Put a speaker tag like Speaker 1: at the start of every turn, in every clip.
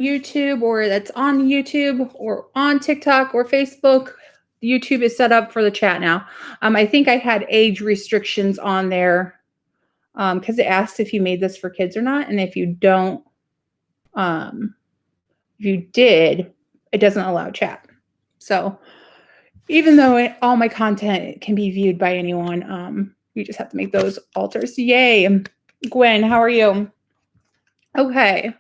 Speaker 1: YouTube or that's on YouTube or on TikTok or Facebook, YouTube is set up for the chat now. I think I had age restrictions on there because it asks if you made this for kids or not. And if you don't, if you did, it doesn't allow chat. So even though all my content can be viewed by anyone, you just have to make those alters. Yay. Gwen, how are you? Okay.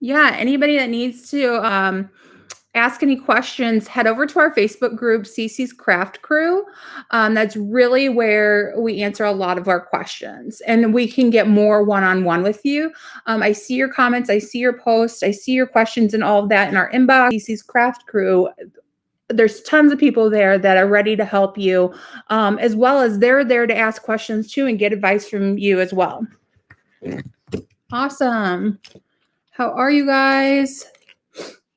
Speaker 1: Yeah, anybody that needs to ask any questions, head over to our Facebook group, Cece's Craft Crew. That's really where we answer a lot of our questions, and we can get more one-on-one with you. I see your comments, I see your posts, I see your questions and all of that in our inbox. Cece's Craft Crew, there's tons of people there that are ready to help you, as well as they're there to ask questions too and get advice from you as well. Awesome. How are you guys?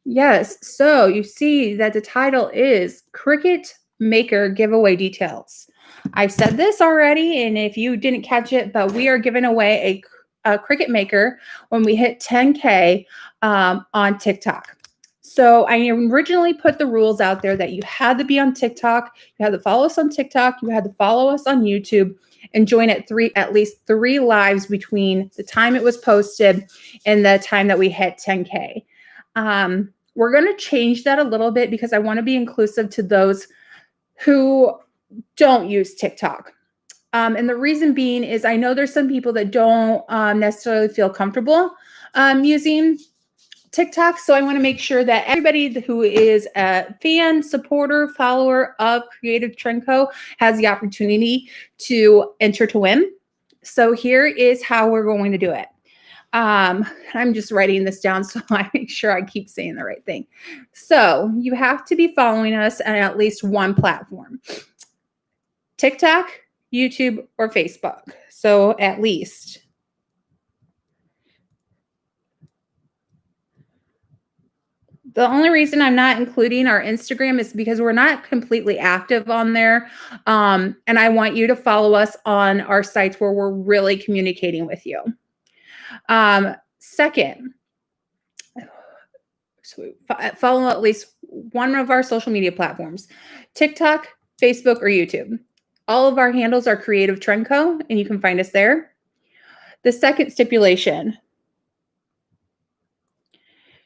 Speaker 1: Yes, so you see that the title is Cricut Maker Giveaway Details. I said this already, and if you didn't catch it, but we are giving away a Cricut Maker when we hit 10K on TikTok. So I originally put the rules out there that you had to be on TikTok, you had to follow us on TikTok, you had to follow us on YouTube, and join at least 3 lives between the time it was posted and the time that we hit 10K. We're going to change that a little bit because I want to be inclusive to those who don't use TikTok. And the reason being is I know there's some people that don't necessarily feel comfortable using TikTok. So I want to make sure that everybody who is a fan, supporter, follower of Creative Trend Co. has the opportunity to enter to win. So here is how we're going to do it. I'm just writing this down so I make sure I keep saying the right thing. So you have to be following us on at least one platform: TikTok, YouTube, or Facebook. So at least. The only reason I'm not including our Instagram is because we're not completely active on there. And I want you to follow us on our sites where we're really communicating with you. Second, so follow at least one of our social media platforms: TikTok, Facebook, or YouTube. All of our handles are Creative Trend Co., and you can find us there. The second stipulation: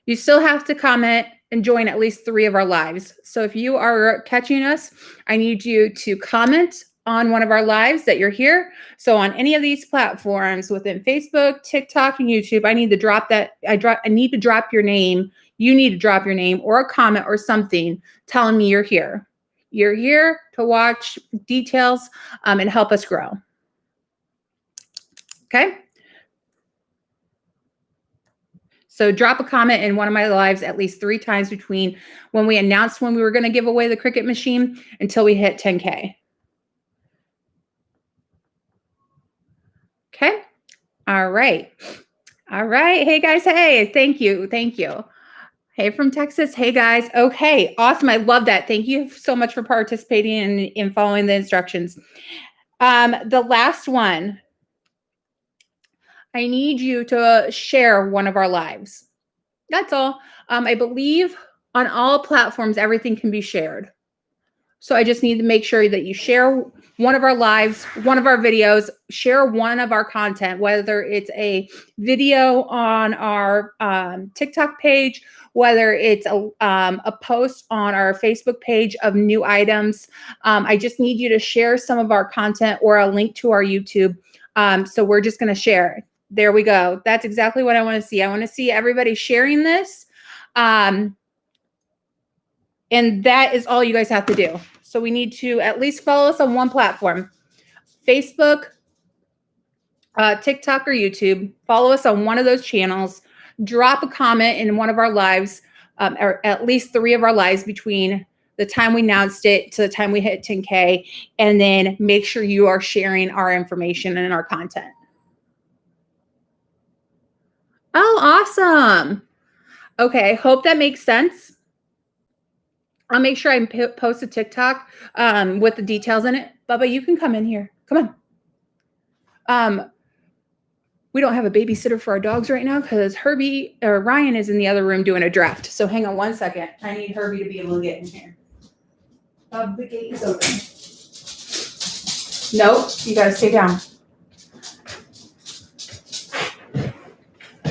Speaker 1: you still have to comment and join at least 3 of our lives. So if you are catching us, I need you to comment on one of our lives that you're here. So on any of these platforms within Facebook, TikTok, and YouTube, I need to drop that. I need to drop your name. You need to drop your name or a comment or something telling me you're here. You're here to watch details and help us grow. Okay. So drop a comment in one of my lives at least 3 times between when we announced when we were going to give away the Cricut machine until we hit 10K. Okay. All right. All right. Hey guys. Hey, thank you. Thank you. Hey from Texas. Hey guys. Okay. Awesome. I love that. Thank you so much for participating and in following the instructions. The last one, I need you to share one of our lives. That's all. I believe on all platforms, everything can be shared. So I just need to make sure that you share one of our lives, one of our videos, share one of our content, whether it's a video on our TikTok page, whether it's a post on our Facebook page of new items. I just need you to share some of our content or a link to our YouTube. So we're just going to share it. There we go. That's exactly what I want to see. I want to see everybody sharing this. And that is all you guys have to do. So we need to at least follow us on one platform: Facebook, TikTok, or YouTube. Follow us on one of those channels. Drop a comment in one of our lives, or at least 3 of our lives between the time we announced it to the time we hit 10K. And then make sure you are sharing our information and our content. Oh, awesome. Okay, hope that makes sense. I'll make sure I post a TikTok with the details in it. Bubba, you can come in here. Come on. We don't have a babysitter for our dogs right now because Ryan is in the other room doing a draft. So hang on one second. I need Herbie to be able to get in here. The gate is open. Nope, you gotta stay down.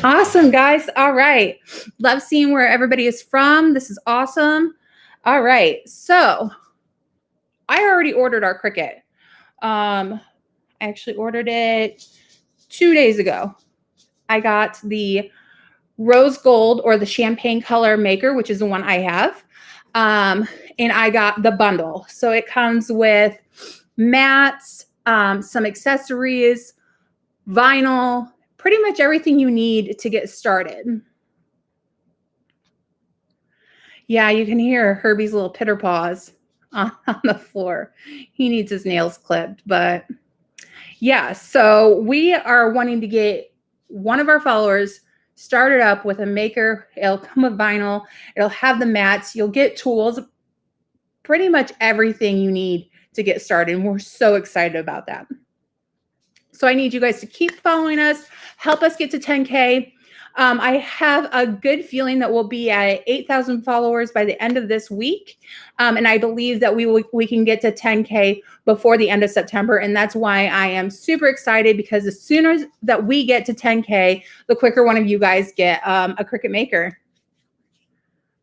Speaker 1: Awesome, guys. All right. Love seeing where everybody is from. This is awesome. All right. So I already ordered our Cricut. I actually ordered it 2 days ago. I got the rose gold or the champagne color maker, which is the one I have. And I got the bundle. So it comes with mats, some accessories, vinyl, pretty much everything you need to get started. Yeah, you can hear Herbie's little pitter paws on the floor. He needs his nails clipped, but yeah, so we are wanting to get one of our followers started up with a maker. It'll come with vinyl. It'll have the mats. You'll get tools, pretty much everything you need to get started. And we're so excited about that. So I need you guys to keep following us, help us get to 10K. I have a good feeling that we'll be at 8,000 followers by the end of this week. And I believe that we can get to 10K before the end of September. And that's why I am super excited, because as soon as that we get to 10K, the quicker one of you guys get a Cricut maker.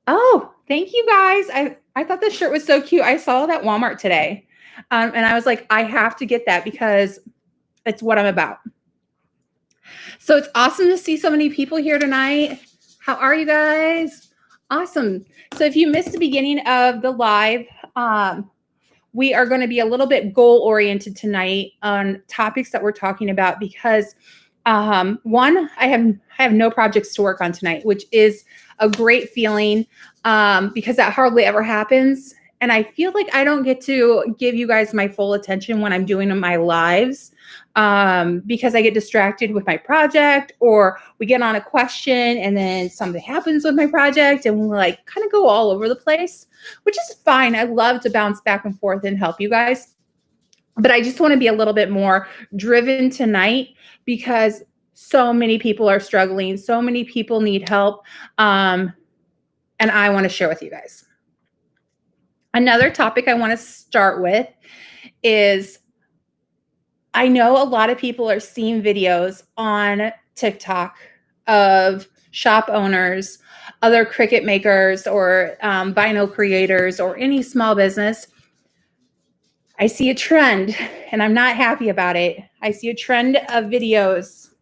Speaker 1: Oh, thank you guys. I thought this shirt was so cute. I saw it at Walmart today. And I was like, I have to get that because it's what I'm about. So it's awesome to see so many people here tonight. How are you guys? Awesome. So if you missed the beginning of the live, we are going to be a little bit goal oriented tonight on topics that we're talking about because one, I have no projects to work on tonight, which is a great feeling because that hardly ever happens. And I feel like I don't get to give you guys my full attention when I'm doing my lives because I get distracted with my project, or we get on a question and then something happens with my project and we like kind of go all over the place, which is fine. I love to bounce back and forth and help you guys. But I just want to be a little bit more driven tonight because so many people are struggling. So many people need help. And I want to share with you guys. Another topic I want to start with is I know a lot of people are seeing videos on TikTok of shop owners, other Cricut makers, or vinyl creators, or any small business. I see a trend, and I'm not happy about it. I see a trend of videos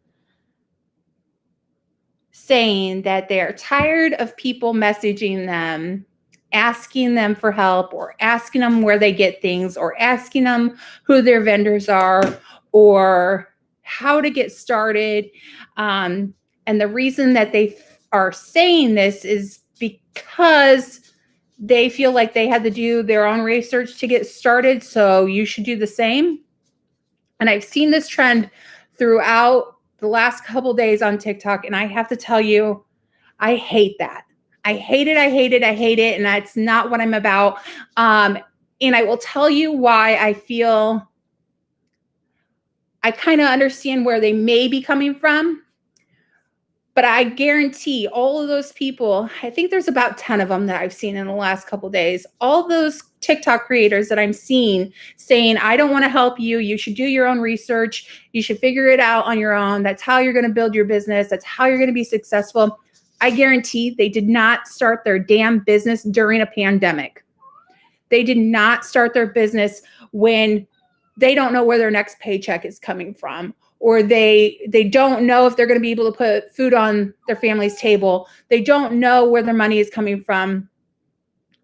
Speaker 1: saying that they are tired of people messaging them, asking them for help, or asking them where they get things, or asking them who their vendors are, or how to get started. And the reason that they are saying this is because they feel like they had to do their own research to get started. So you should do the same. And I've seen this trend throughout the last couple of days on TikTok. And I have to tell you, I hate that. I hate it. I hate it. I hate it. And that's not what I'm about. And I will tell you why I feel I kind of understand where they may be coming from. But I guarantee all of those people, I think there's about 10 of them that I've seen in the last couple of days. All those TikTok creators that I'm seeing saying, I don't want to help you. You should do your own research. You should figure it out on your own. That's how you're going to build your business. That's how you're going to be successful. I guarantee they did not start their damn business during a pandemic. They did not start their business when they don't know where their next paycheck is coming from, or they don't know if they're going to be able to put food on their family's table. They don't know where their money is coming from.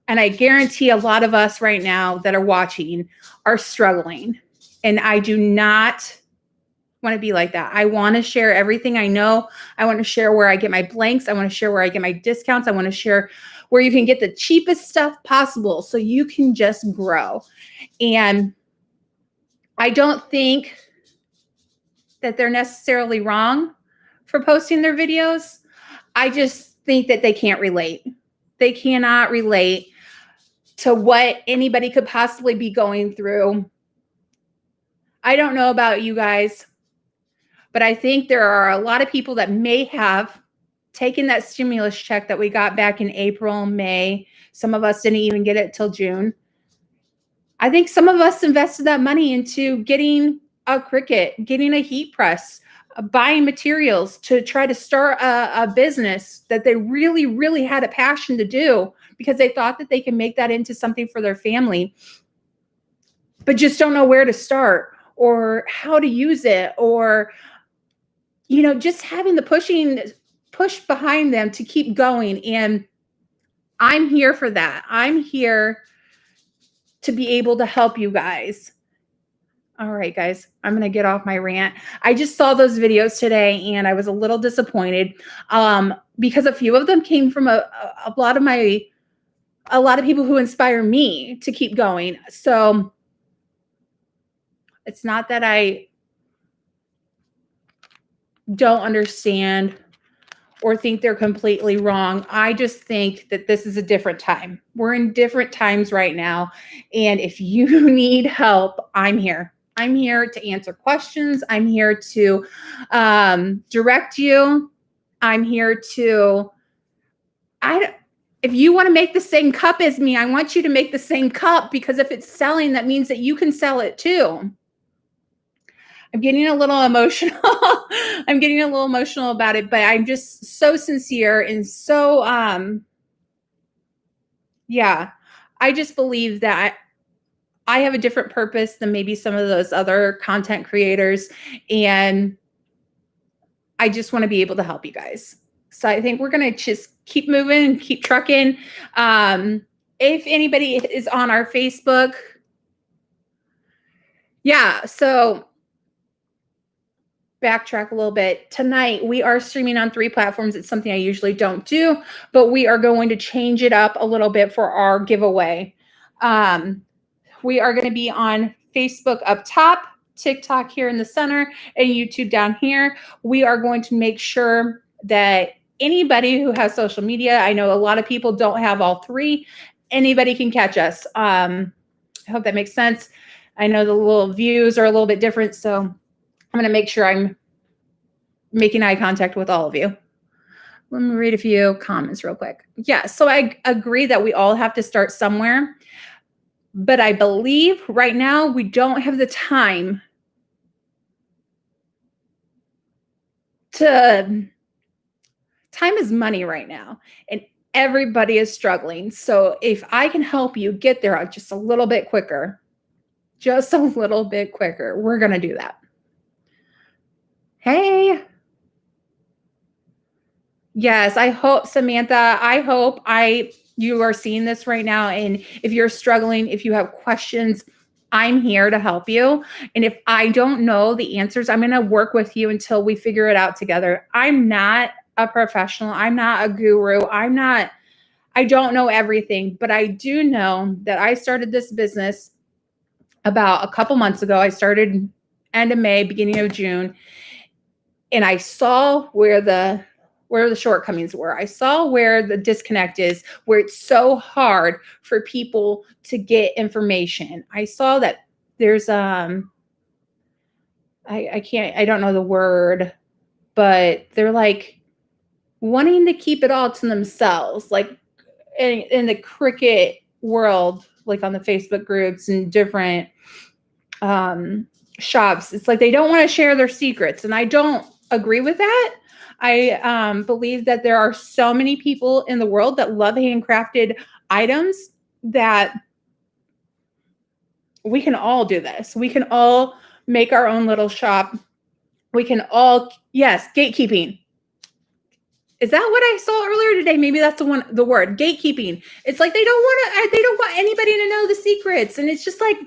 Speaker 1: And I guarantee a lot of us right now that are watching are struggling. And I do not want to be like that. I want to share everything I know. I want to share where I get my blanks. I want to share where I get my discounts. I want to share where you can get the cheapest stuff possible so you can just grow. And I don't think that they're necessarily wrong for posting their videos. I just think that they can't relate. They cannot relate to what anybody could possibly be going through. I don't know about you guys, But I think there are a lot of people that may have taken that stimulus check that we got back in April, May. Some of us didn't even get it till June. I think some of us invested that money into getting a Cricut, getting a heat press, buying materials to try to start a business that they really, really had a passion to do because they thought that they can make that into something for their family, but just don't know where to start or how to use it, or just having the push behind them to keep going. And I'm here for that. I'm here to be able to help you guys. All right, guys, I'm going to get off my rant. I just saw those videos today and I was a little disappointed because a few of them came from a lot of people who inspire me to keep going. So it's not that I don't understand or think they're completely wrong. I just think that this is a different time. We're in different times right now. And if you need help, I'm here. I'm here to answer questions. I'm here to direct you. I'm here to, if you want to make the same cup as me, I want you to make the same cup, because if it's selling, that means that you can sell it too. I'm getting a little emotional. I'm getting a little emotional about it, but I'm just so sincere and so, I just believe that I have a different purpose than maybe some of those other content creators. And I just want to be able to help you guys. So I think we're going to just keep moving and keep trucking. If anybody is on our Facebook, so backtrack a little bit. Tonight, we are streaming on 3 platforms. It's something I usually don't do, but we are going to change it up a little bit for our giveaway. We are going to be on Facebook up top, TikTok here in the center, and YouTube down here. We are going to make sure that anybody who has social media, I know a lot of people don't have all 3, anybody can catch us. I hope that makes sense. I know the little views are a little bit different, so I'm going to make sure I'm making eye contact with all of you. Let me read a few comments real quick. Yeah, so I agree that we all have to start somewhere. But I believe right now we don't have the time time is money right now, and everybody is struggling. So if I can help you get there just a little bit quicker, we're going to do that. Hey. Yes, I hope, Samantha, you are seeing this right now. And if you're struggling, if you have questions, I'm here to help you. And if I don't know the answers, I'm going to work with you until we figure it out together. I'm not a professional. I'm not a guru. I don't know everything, but I do know that I started this business about a couple months ago. I started end of May, beginning of June, and I saw where the shortcomings were. I saw where the disconnect is, where it's so hard for people to get information. I saw that there's I don't know the word, but they're like wanting to keep it all to themselves, like in the Cricut world, like on the Facebook groups and different shops. It's like they don't want to share their secrets, and I don't agree with that. I believe that there are so many people in the world that love handcrafted items that we can all do this. We can all make our own little shop. We can all, yes, gatekeeping. Is that what I saw earlier today? Maybe that's the word, gatekeeping. It's like they don't want anybody to know the secrets. And it's just like,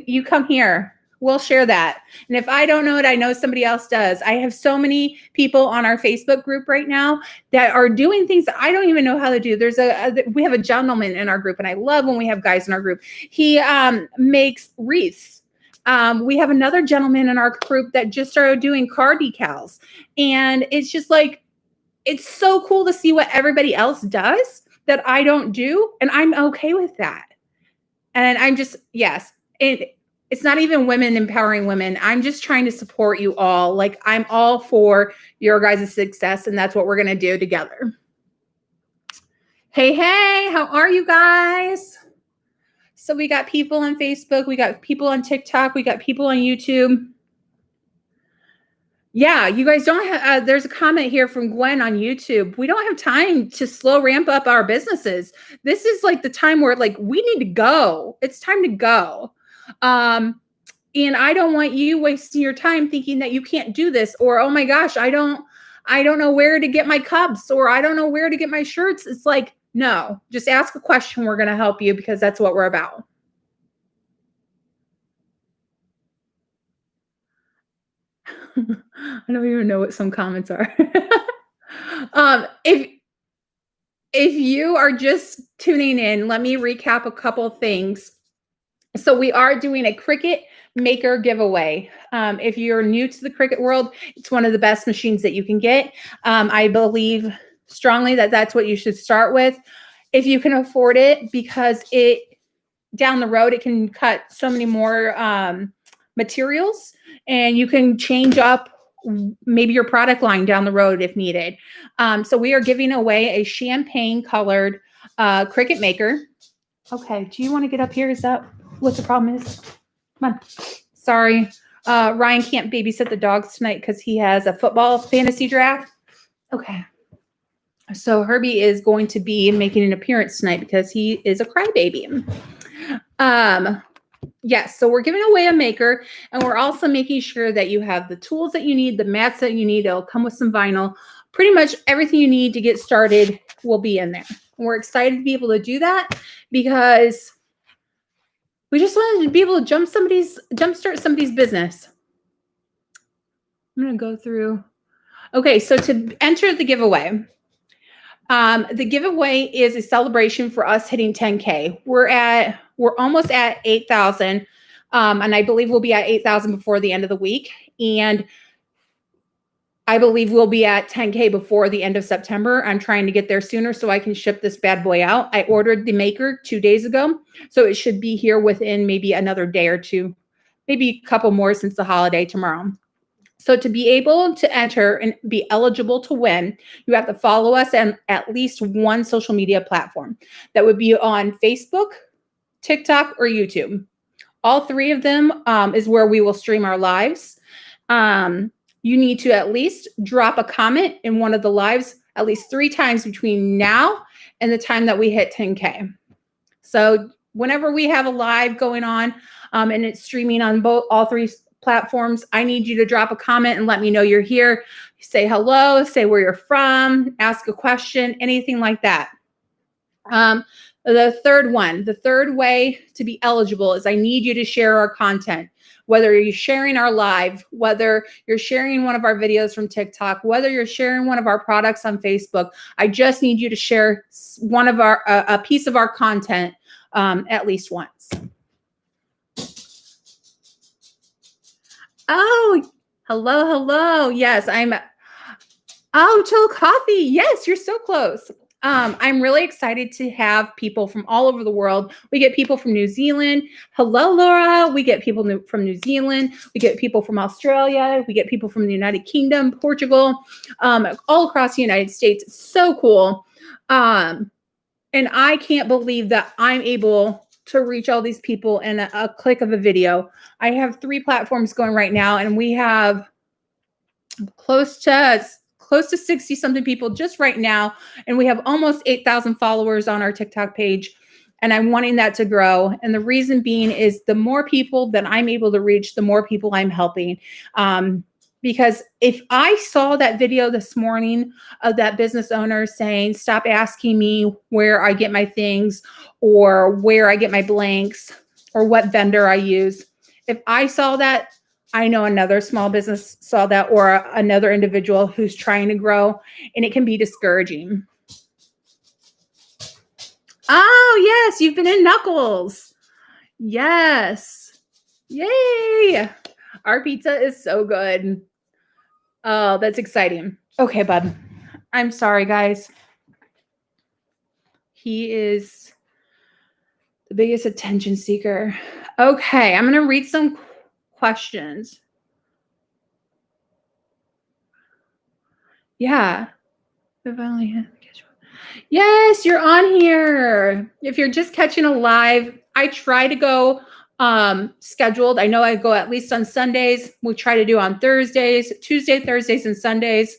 Speaker 1: you come here. We'll share that. And if I don't know it, I know somebody else does. I have so many people on our Facebook group right now that are doing things that I don't even know how to do. We have a gentleman in our group, and I love when we have guys in our group. He makes wreaths. We have another gentleman in our group that just started doing car decals. And it's just like, it's so cool to see what everybody else does that I don't do. And I'm okay with that. And I'm just, yes. it's not even women empowering women. I'm just trying to support you all. Like, I'm all for your guys' success, and that's what we're going to do together. Hey, hey, how are you guys? So we got people on Facebook, we got people on TikTok, we got people on YouTube. Yeah, you guys don't have, there's a comment here from Gwen on YouTube. We don't have time to slow ramp up our businesses. This is like the time where like we need to go. It's time to go. And I don't want you wasting your time thinking that you can't do this, or, oh my gosh, I don't know where to get my cups, or I don't know where to get my shirts. It's like, no, just ask a question. We're going to help you because that's what we're about. I don't even know what some comments are. If you are just tuning in, let me recap a couple things. So we are doing a Cricut maker giveaway. If you're new to the Cricut world, it's one of the best machines that you can get. I believe strongly that that's what you should start with if you can afford it, because it down the road, it can cut so many more materials, and you can change up maybe your product line down the road if needed. So we are giving away a champagne colored Cricut maker. Okay, do you want to get up here? Is that what the problem is? Come on. Sorry. Ryan can't babysit the dogs tonight because he has a football fantasy draft. Okay. So Herbie is going to be making an appearance tonight because he is a crybaby. Yes, so we're giving away a maker, and we're also making sure that you have the tools that you need, the mats that you need. It'll come with some vinyl. Pretty much everything you need to get started will be in there. We're excited to be able to do that because we just wanted to be able to jumpstart somebody's business. I'm going to go through. Okay, so to enter the giveaway is a celebration for us hitting 10K. We're almost at 8,000. And I believe we'll be at 8,000 before the end of the week. And I believe we'll be at 10K before the end of September. I'm trying to get there sooner so I can ship this bad boy out. I ordered the maker 2 days ago, so it should be here within maybe another day or two, maybe a couple more since the holiday tomorrow. So to be able to enter and be eligible to win, you have to follow us on at least one social media platform. That would be on Facebook, TikTok, or YouTube. All three of them is where we will stream our lives. You need to at least drop a comment in one of the lives at least 3 times between now and the time that we hit 10K. So whenever we have a live going on and it's streaming on all 3 platforms, I need you to drop a comment and let me know you're here. Say hello, say where you're from, ask a question, anything like that. The third way to be eligible is I need you to share our content. Whether you're sharing our live, whether you're sharing one of our videos from TikTok, whether you're sharing one of our products on Facebook, I just need you to share one of a piece of our content at least once. Oh, hello. Yes, Chill Coffee. Yes, you're so close. I'm really excited to have people from all over the world. We get people from New Zealand. Hello, Laura. We get people from New Zealand. We get people from Australia. We get people from the United Kingdom, Portugal, all across the United States. It's so cool. And I can't believe that I'm able to reach all these people in a click of a video. I have 3 platforms going right now, and we have close to 60 something people just right now. And we have almost 8,000 followers on our TikTok page. And I'm wanting that to grow. And the reason being is the more people that I'm able to reach, the more people I'm helping. Because if I saw that video this morning of that business owner saying, stop asking me where I get my things or where I get my blanks or what vendor I use. If I saw that, I know another small business saw that, or another individual who's trying to grow, and it can be discouraging. Oh, yes, you've been in Knuckles. Yes. Yay. Our pizza is so good. Oh, that's exciting. Okay, bud. I'm sorry, guys. He is The biggest attention seeker. Okay, I'm going to read some questions. Yeah. Yes, you're on here. If you're just catching a live, I try to go scheduled. I know I go at least on Sundays. We try to do on Thursdays, Tuesday, Thursdays, and Sundays.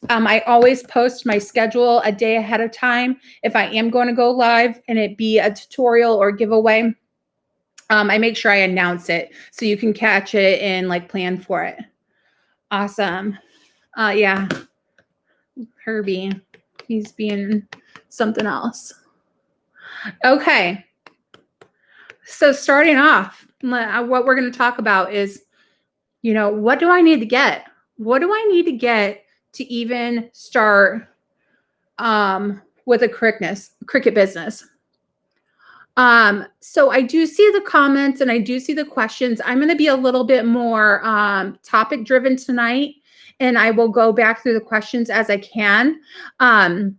Speaker 1: I always post my schedule a day ahead of time if I am going to go live and it be a tutorial or giveaway. I make sure I announce it so you can catch it and like plan for it. Awesome. Yeah. Herbie, he's being something else. Okay. So starting off, what we're going to talk about is, what do I need to get? What do I need to get to even start with a Cricut business? So I do see the comments and I do see the questions. I'm going to be a little bit more topic driven tonight, and I will go back through the questions as I can. I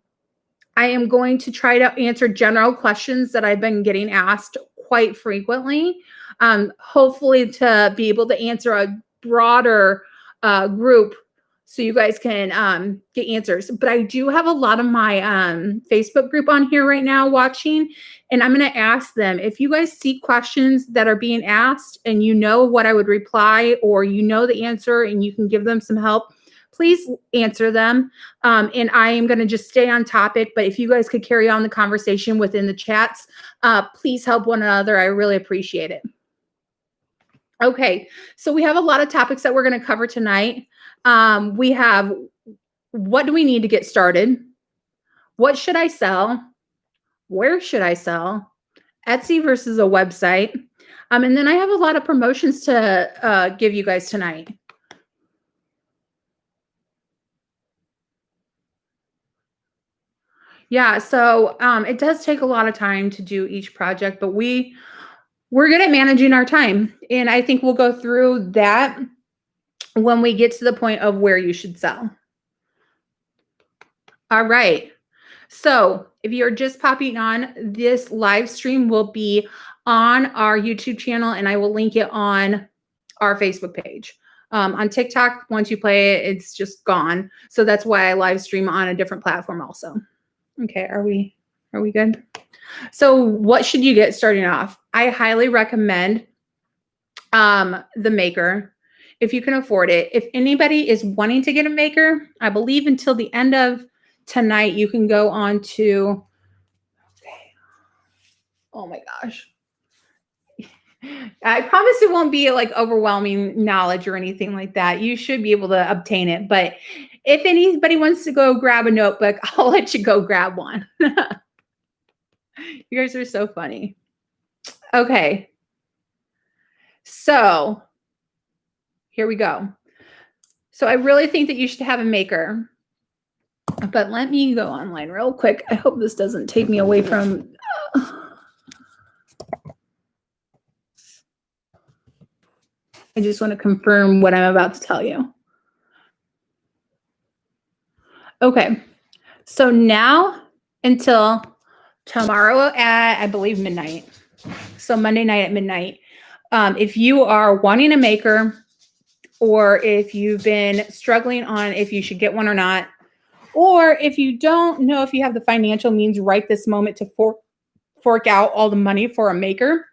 Speaker 1: am going to try to answer general questions that I've been getting asked quite frequently, hopefully to be able to answer a broader group so you guys can get answers. But I do have a lot of my Facebook group on here right now watching, and I'm going to ask them, if you guys see questions that are being asked and you know what I would reply, or you know the answer and you can give them some help, please answer them. And I am going to just stay on topic. But if you guys could carry on the conversation within the chats, please help one another. I really appreciate it. Okay, so we have a lot of topics that we're going to cover tonight. We have, what do we need to get started? What should I sell? Where should I sell? Etsy versus a website. And then I have a lot of promotions to give you guys tonight. Yeah, so it does take a lot of time to do each project, but we're good at managing our time. And I think we'll go through that when we get to the point of where you should sell. All right. So if you're just popping on, this live stream will be on our YouTube channel, and I will link it on our Facebook page. On TikTok, once you play it, it's just gone. So that's why I live stream on a different platform also. Okay, are we good? So what should you get starting off? I highly recommend the maker if you can afford it. If anybody is wanting to get a maker, I believe until the end of tonight, you can go on to, okay. Oh my gosh. I promise it won't be like overwhelming knowledge or anything like that. You should be able to obtain it. But if anybody wants to go grab a notebook, I'll let you go grab one. You guys are so funny. Okay. So here we go. So I really think that you should have a maker. But let me go online real quick. I hope this doesn't take me away from... I just want to confirm what I'm about to tell you. Okay. So now until tomorrow at, I believe, midnight. So Monday night at midnight. If you are wanting a maker, or if you've been struggling on if you should get one or not, or if you don't know if you have the financial means right this moment to fork out all the money for a maker,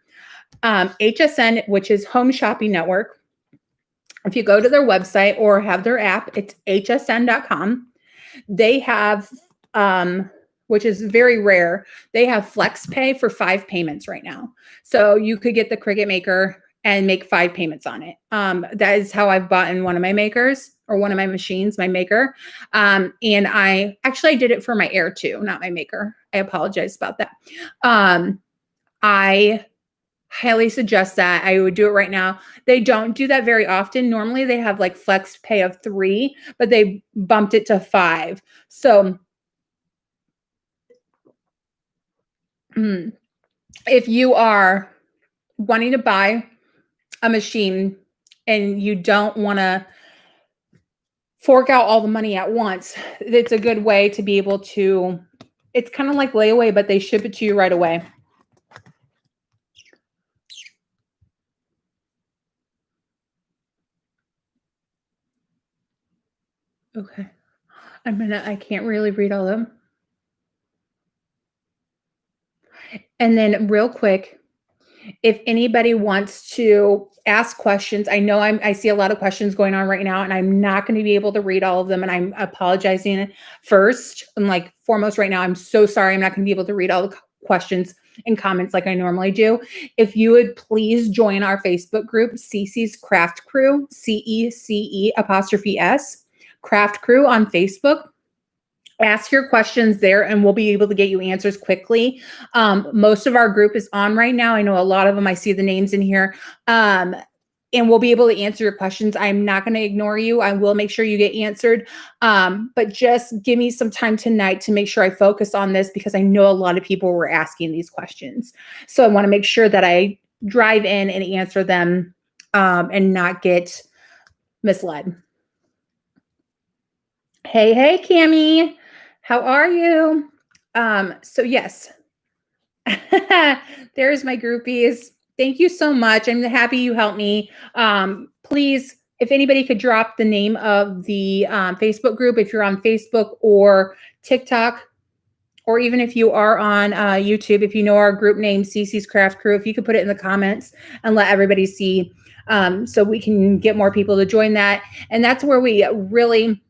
Speaker 1: HSN, which is Home Shopping Network, if you go to their website or have their app, it's hsn.com. They have, which is very rare, they have flex pay for 5 payments right now. So you could get the Cricut maker and make 5 payments on it. That is how I've bought in one of my makers, or one of my machines, my maker. And I did it for my Air too, not my maker. I apologize about that. I highly suggest that. I would do it right now. They don't do that very often. Normally they have like flex pay of 3, but they bumped it to 5. So if you are wanting to buy a machine and you don't want to fork out all the money at once, it's a good way to be able to, it's kind of like layaway, but they ship it to you right away. Okay. I can't really read all of them. And then real quick, if anybody wants to ask questions, I know I see a lot of questions going on right now, and I'm not going to be able to read all of them. And I'm apologizing first and like foremost right now. I'm so sorry. I'm not going to be able to read all the questions and comments like I normally do. If you would please join our Facebook group, Cece's Craft Crew, CECE''S, Craft Crew on Facebook. Ask your questions there and we'll be able to get you answers quickly. Most of our group is on right now. I know a lot of them, I see the names in here. And we'll be able to answer your questions. I'm not going to ignore you. I will make sure you get answered. But just give me some time tonight to make sure I focus on this because I know a lot of people were asking these questions. So I want to make sure that I drive in and answer them and not get misled. Hey, Cammie. How are you? So yes, there's my groupies. Thank you so much. I'm happy you helped me. Please, if anybody could drop the name of the Facebook group, if you're on Facebook or TikTok, or even if you are on YouTube, if you know our group name, Cece's Craft Crew, if you could put it in the comments and let everybody see so we can get more people to join that. And that's where we really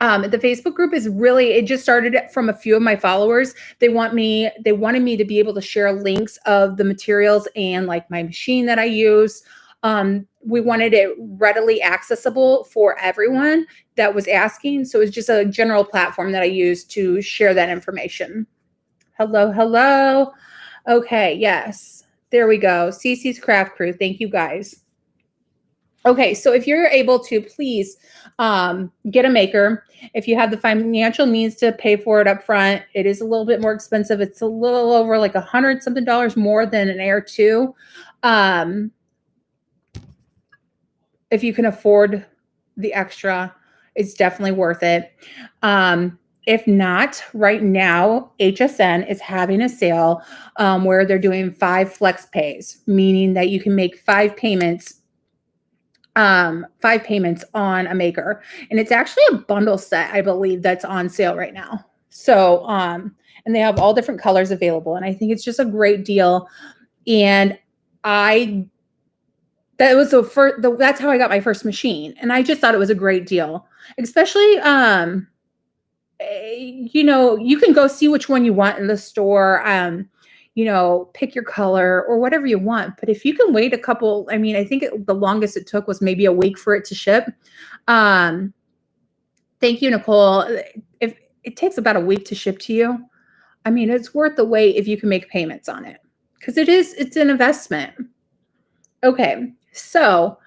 Speaker 1: the Facebook group is really, it just started from a few of my followers. They wanted me to be able to share links of the materials and like my machine that I use. We wanted it readily accessible for everyone that was asking. So it's just a general platform that I use to share that information. Hello. Okay, yes. There we go. Cece's Craft Crew. Thank you guys. Okay, so if you're able to, please get a maker. If you have the financial means to pay for it up front, it is a little bit more expensive. It's a little over like $100 something more than an Air 2. If you can afford the extra, it's definitely worth it. If not, right now, HSN is having a sale where they're doing 5 flex pays, meaning that you can make 5 payments on a maker, and it's actually a bundle set, I believe, that's on sale right now. So and they have all different colors available, and I think it's just a great deal. And that's how I got my first machine, and I just thought it was a great deal, especially you can go see which one you want in the store. Pick your color or whatever you want. But if you can wait I think the longest it took was maybe a week for it to ship. Thank you, Nicole. If it takes about a week to ship to you, it's worth the wait if you can make payments on it because it's an investment. Okay, so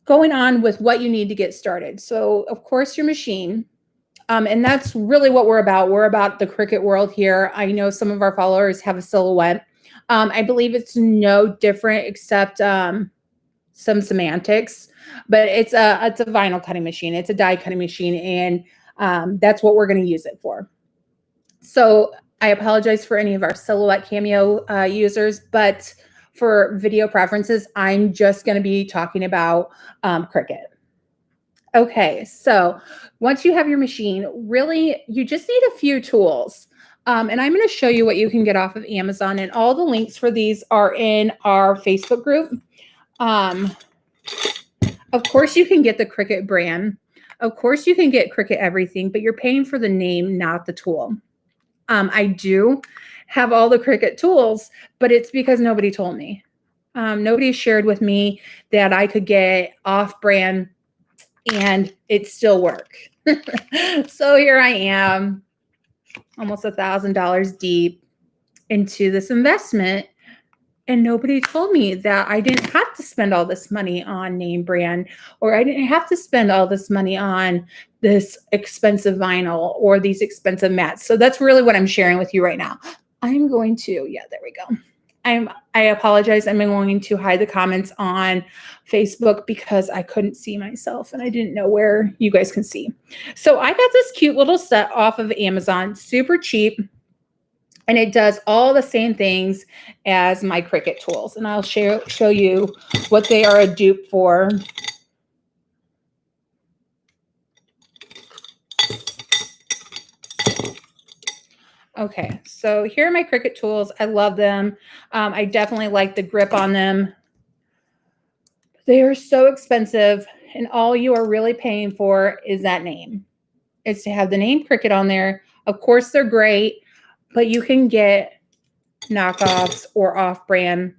Speaker 1: going on with what you need to get started. So of course your machine. And that's really what we're about. We're about the Cricut world here. I know some of our followers have a silhouette. I believe it's no different except some semantics, but it's a vinyl cutting machine. It's a die cutting machine, and that's what we're going to use it for. So I apologize for any of our silhouette cameo users, but for video preferences, I'm just going to be talking about Cricut. Okay, so once you have your machine, really, you just need a few tools. And I'm going to show you what you can get off of Amazon. And all the links for these are in our Facebook group. Of course, you can get the Cricut brand. Of course, you can get Cricut everything, but you're paying for the name, not the tool. I do have all the Cricut tools, but it's because nobody told me. Nobody shared with me that I could get off-brand and it still work. So here I am, almost $1,000 deep into this investment, and nobody told me that I didn't have to spend all this money on name brand, or I didn't have to spend all this money on this expensive vinyl or these expensive mats. So that's really what I'm sharing with you right now. I'm going to, there we go. I apologize. I'm going to hide the comments on Facebook because I couldn't see myself and I didn't know where you guys can see. So I got this cute little set off of Amazon, super cheap. And it does all the same things as my Cricut tools. And I'll show you what they are a dupe for. Okay, so here are my Cricut tools. I love them. I definitely like the grip on them. They are so expensive, and all you are really paying for is that name. It's to have the name Cricut on there. Of course, they're great, but you can get knockoffs or off-brand,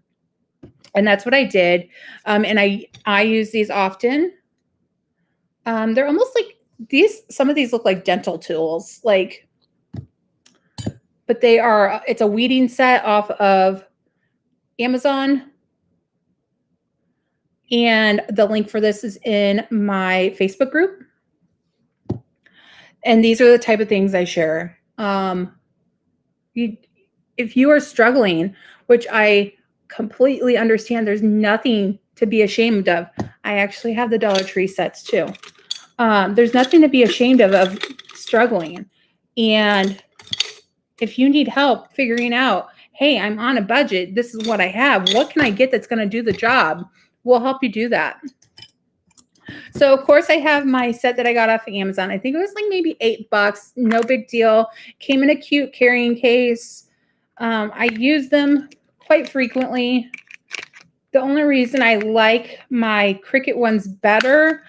Speaker 1: and that's what I did. And I use these often. They're almost like these. Some of these look like dental tools, like. But they are, it's a weeding set off of Amazon. And the link for this is in my Facebook group. And these are the type of things I share. If you are struggling, which I completely understand, there's nothing to be ashamed of. I actually have the Dollar Tree sets too. There's nothing to be ashamed of struggling. And if you need help figuring out, hey, I'm on a budget, this is what I have, what can I get that's going to do the job? We'll help you do that. So, of course, I have my set that I got off of Amazon. I think it was like maybe $8. No big deal. Came in a cute carrying case. I use them quite frequently. The only reason I like my Cricut ones better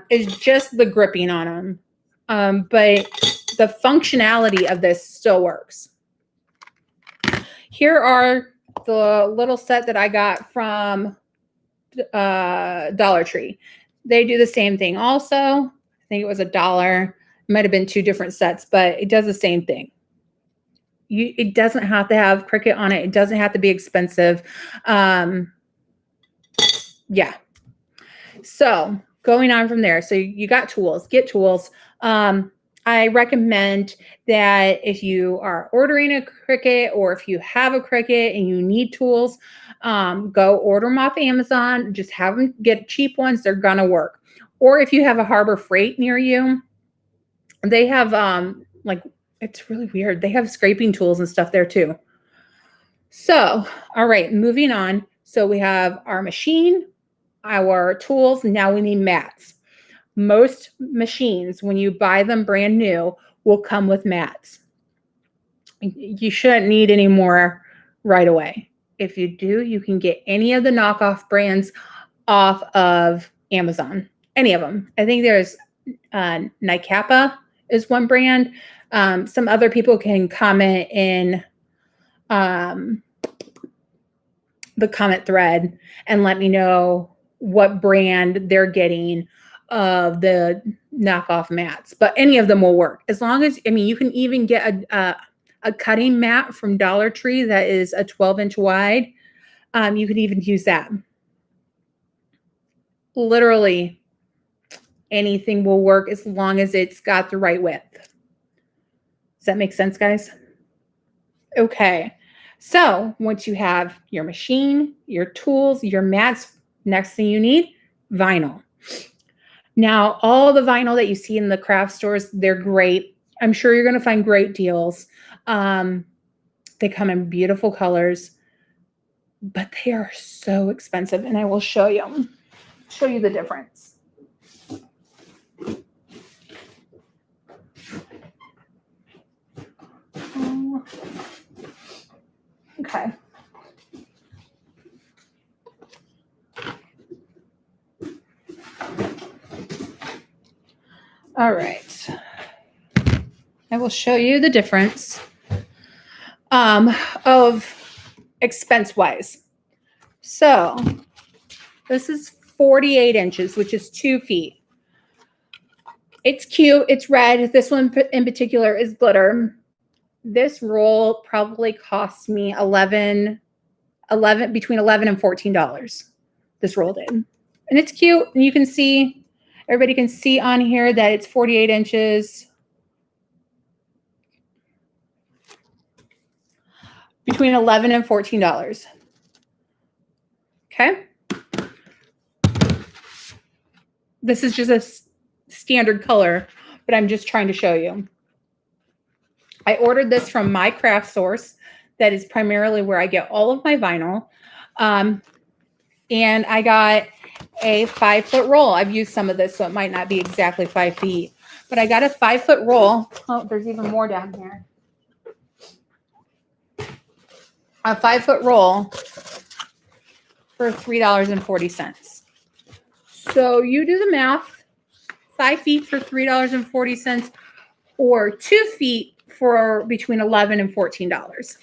Speaker 1: is just the gripping on them. But the functionality of this still works. Here are the little set that I got from Dollar Tree. They do the same thing also. I think it was $1. It might have been 2 different sets, but it does the same thing. It doesn't have to have Cricut on it. It doesn't have to be expensive. Yeah. So going on from there. So you got tools, get tools. I recommend that if you are ordering a Cricut or if you have a Cricut and you need tools, go order them off Amazon. Just have them get cheap ones. They're going to work. Or if you have a Harbor Freight near you, they have it's really weird. They have scraping tools and stuff there too. So, all right, moving on. So we have our machine, our tools. Now we need mats. Most machines, when you buy them brand new, will come with mats. You shouldn't need any more right away. If you do, you can get any of the knockoff brands off of Amazon. Any of them. I think there's Nikapa is one brand. Some other people can comment in the comment thread and let me know what brand they're getting of the knockoff mats, but any of them will work as long as, I mean, you can even get a cutting mat from Dollar Tree that is a 12-inch wide. You can even use that. Literally anything will work as long as it's got the right width. Does that make sense, guys? Okay. So once you have your machine, your tools, your mats, next thing you need, vinyl. Now, all the vinyl that you see in the craft stores, they're great. I'm sure you're going to find great deals. They come in beautiful colors, but they are so expensive, and I will show you the difference. Okay. All right. I will show you the difference of expense-wise. So this is 48 inches, which is 2 feet. It's cute. It's red. This one in particular is glitter. This roll probably cost me between $11 and $14. This roll did. And it's cute. And you can see, everybody can see on here that it's 48 inches. Between $11 and $14. Okay. This is just a standard color, but I'm just trying to show you. I ordered this from my craft source. That is primarily where I get all of my vinyl. And I got a 5-foot roll. I've used some of this, so it might not be exactly 5 feet, but I got a 5-foot roll. Oh, there's even more down here. a 5-foot roll for $3.40. So you do the math, 5 feet for $3.40 or 2 feet for between $11 and $14.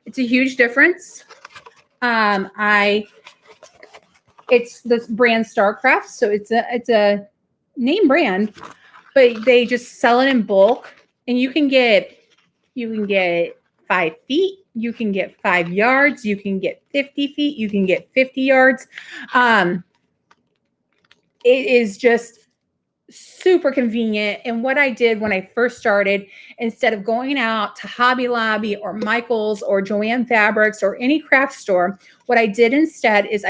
Speaker 1: It's a huge difference. It's this brand Starcraft, so it's a name brand, but they just sell it in bulk, and you can get 5 feet, you can get 5 yards, you can get 50 feet, you can get 50 yards. It is just super convenient. And what I did when I first started, instead of going out to Hobby Lobby or Michael's or Joann Fabrics or any craft store, what I did instead is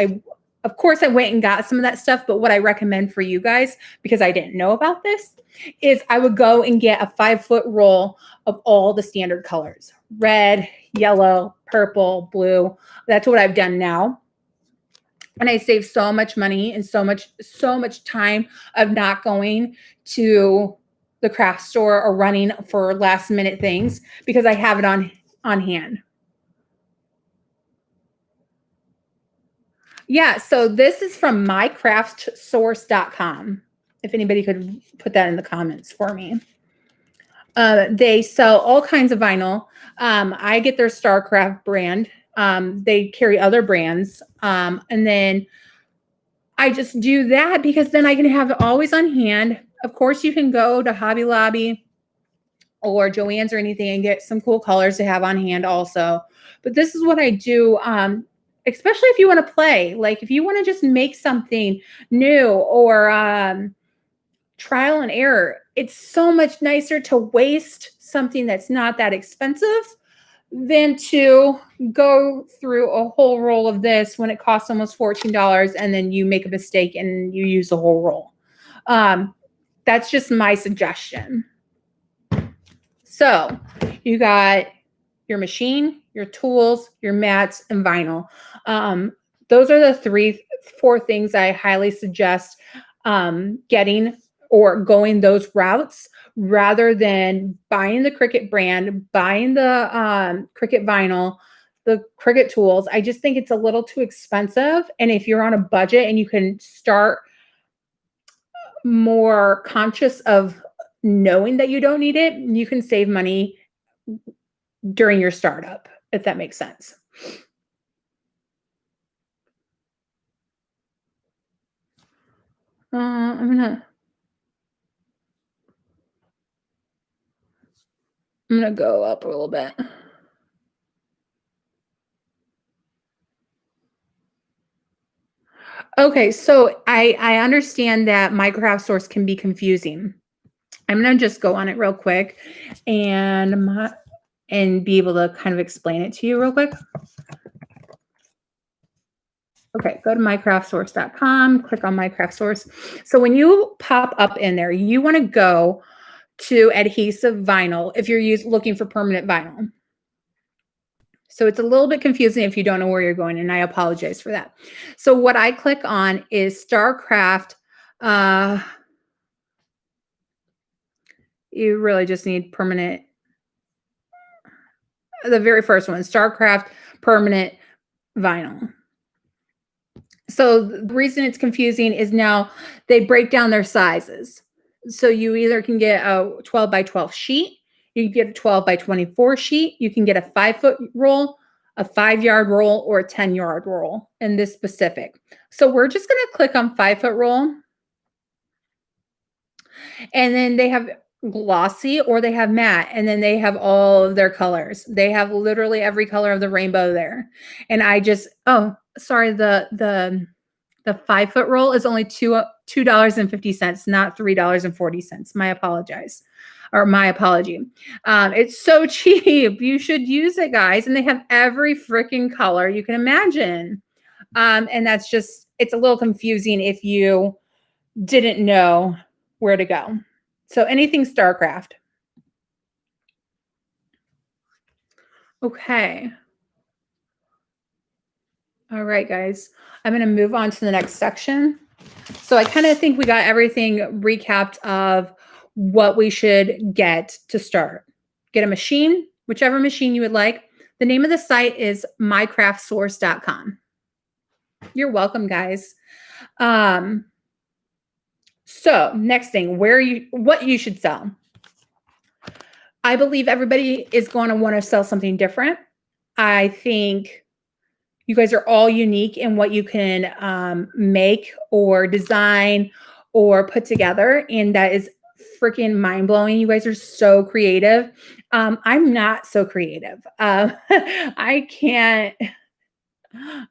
Speaker 1: of course, I went and got some of that stuff, but what I recommend for you guys, because I didn't know about this, is I would go and get a 5-foot roll of all the standard colors: red, yellow, purple, blue. That's what I've done now. And I save so much money and so much time of not going to the craft store or running for last minute things, because I have it on hand. Yeah, so this is from mycraftsource.com. If anybody could put that in the comments for me. They sell all kinds of vinyl. I get their Starcraft brand. They carry other brands. And then I just do that because then I can have it always on hand. Of course, you can go to Hobby Lobby or Joann's or anything and get some cool colors to have on hand also. But this is what I do, especially if you want to play. Like if you want to just make something new or trial and error, it's so much nicer to waste something that's not that expensive than to go through a whole roll of this when it costs almost $14 and then you make a mistake and you use the whole roll. That's just my suggestion. So you got your machine, your tools, your mats, and vinyl. Those are the 4 things I highly suggest getting or going those routes rather than buying the Cricut brand, buying the Cricut vinyl, the Cricut tools. I just think it's a little too expensive. And if you're on a budget and you can start more conscious of knowing that you don't need it, you can save money during your startup, if that makes sense. I'm gonna go up a little bit. Okay, so I understand that my craft source can be confusing. I'm gonna just go on it real quick and be able to kind of explain it to you real quick. Okay, go to mycraftsource.com, click on My Craft Source. So when you pop up in there, you want to go to Adhesive Vinyl if you're looking for permanent vinyl. So it's a little bit confusing if you don't know where you're going, and I apologize for that. So what I click on is Starcraft. You really just need permanent. The very first one, Starcraft permanent vinyl. So the reason it's confusing is now they break down their sizes. So you either can get a 12 by 12 sheet, you can get a 12 by 24 sheet, you can get a 5-foot roll, a 5-yard roll, or a 10-yard roll in this specific. So we're just going to click on 5-foot roll. And then they have glossy or they have matte, and then they have all of their colors. They have literally every color of the rainbow there. And I just, oh, sorry, the 5-foot roll is only $2.50, not $3.40. My apology. It's so cheap. You should use it, guys. And they have every freaking color you can imagine. And that's just, it's a little confusing if you didn't know where to go. So anything Starcraft. Okay. All right, guys. I'm going to move on to the next section. So I kind of think we got everything recapped of what we should get to start. Get a machine, whichever machine you would like. The name of the site is mycraftsource.com. You're welcome, guys. So next thing, what you should sell. I believe everybody is going to want to sell something different. I think you guys are all unique in what you can make or design or put together. And that is freaking mind blowing. You guys are so creative. I'm not so creative. I can't.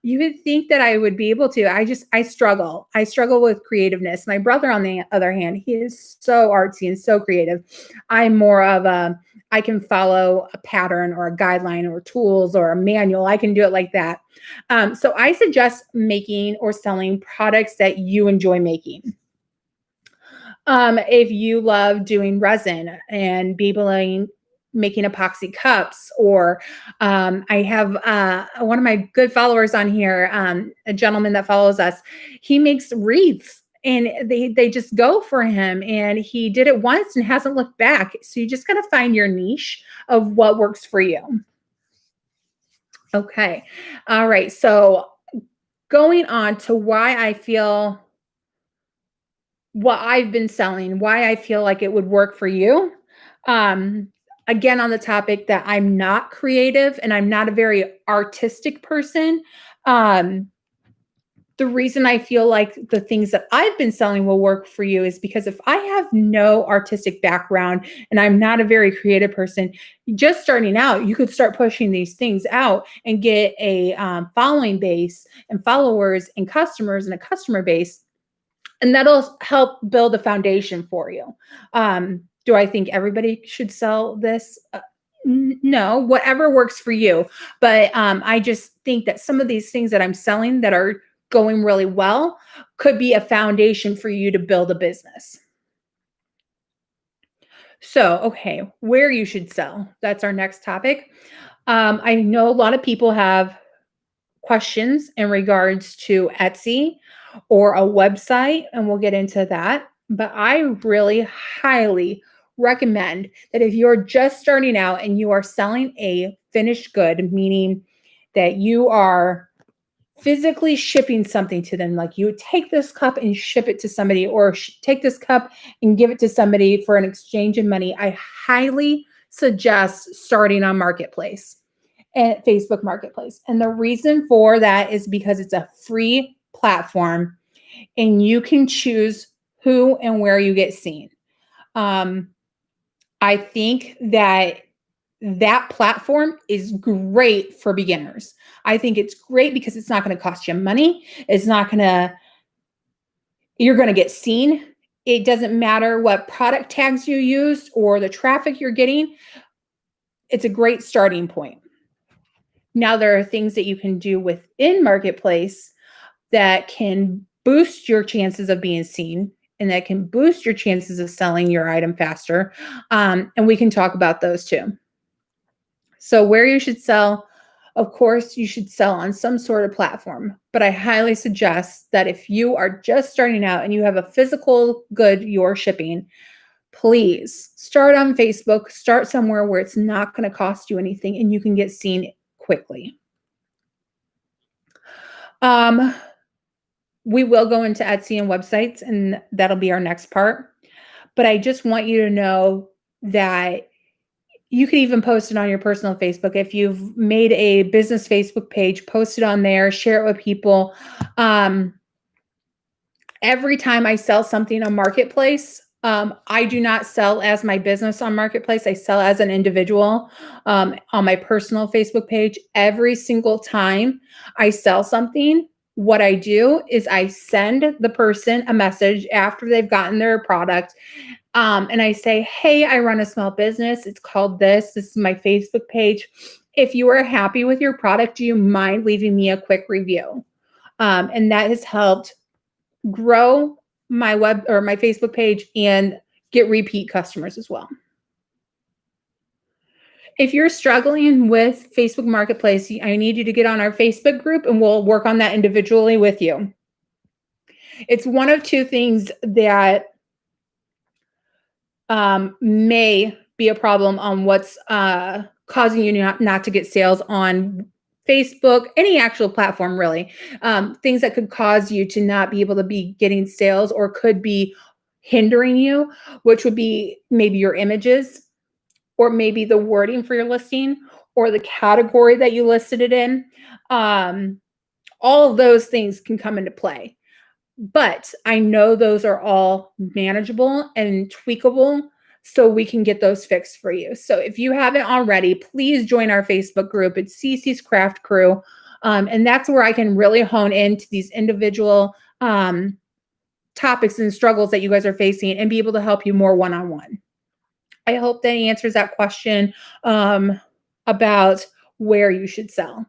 Speaker 1: You would think that I would be able to. I struggle. I struggle with creativeness. My brother, on the other hand, he is so artsy and so creative. I'm more of I can follow a pattern or a guideline or tools or a manual. I can do it like that. So I suggest making or selling products that you enjoy making. If you love doing resin and making epoxy cups, or I have one of my good followers on here, a gentleman that follows us. He makes wreaths and they just go for him, and he did it once and hasn't looked back. So you just got to find your niche of what works for you. Okay. All right. So going on to what I've been selling, why I feel like it would work for you. Again, on the topic that I'm not creative and I'm not a very artistic person. The reason I feel like the things that I've been selling will work for you is because if I have no artistic background and I'm not a very creative person, just starting out, you could start pushing these things out and get a following base and followers and customers and a customer base. And that'll help build a foundation for you. Do I think everybody should sell this? No, whatever works for you. But I just think that some of these things that I'm selling that are going really well could be a foundation for you to build a business. So, okay, where you should sell. That's our next topic. I know a lot of people have questions in regards to Etsy or a website, and we'll get into that. But I really highly recommend that if you're just starting out and you are selling a finished good, meaning that you are physically shipping something to them, like you take this cup and ship it to somebody, or take this cup and give it to somebody for an exchange of money, I highly suggest starting on Marketplace and Facebook Marketplace. And the reason for that is because it's a free platform and you can choose who and where you get seen. I think that platform is great for beginners. I think it's great because it's not going to cost you money. You're going to get seen. It doesn't matter what product tags you used or the traffic you're getting. It's a great starting point. Now, there are things that you can do within Marketplace that can boost your chances of being seen and that can boost your chances of selling your item faster. And we can talk about those too. So where you should sell, of course, you should sell on some sort of platform. But I highly suggest that if you are just starting out and you have a physical good you're shipping, please start on Facebook, start somewhere where it's not going to cost you anything and you can get seen quickly. We will go into Etsy and websites, and that'll be our next part. But I just want you to know that you can even post it on your personal Facebook. If you've made a business Facebook page, post it on there, share it with people. Every time I sell something on Marketplace, I do not sell as my business on Marketplace. I sell as an individual on my personal Facebook page. Every single time I sell something, what I do is I send the person a message after they've gotten their product. And I say, hey, I run a small business. It's called this. This is my Facebook page. If you are happy with your product, do you mind leaving me a quick review? And that has helped grow my web or my Facebook page and get repeat customers as well. If you're struggling with Facebook Marketplace, I need you to get on our Facebook group and we'll work on that individually with you. It's one of two things that may be a problem on what's causing you not to get sales on Facebook, any actual platform really. Things that could cause you to not be able to be getting sales or could be hindering you, which would be maybe your images or maybe the wording for your listing or the category that you listed it in. Um, all of those things can come into play. But I know those are all manageable and tweakable, so we can get those fixed for you. So if you haven't already, please join our Facebook group. It's CC's Craft Crew. And that's where I can really hone into these individual topics and struggles that you guys are facing and be able to help you more one-on-one. I hope that answers that question about where you should sell.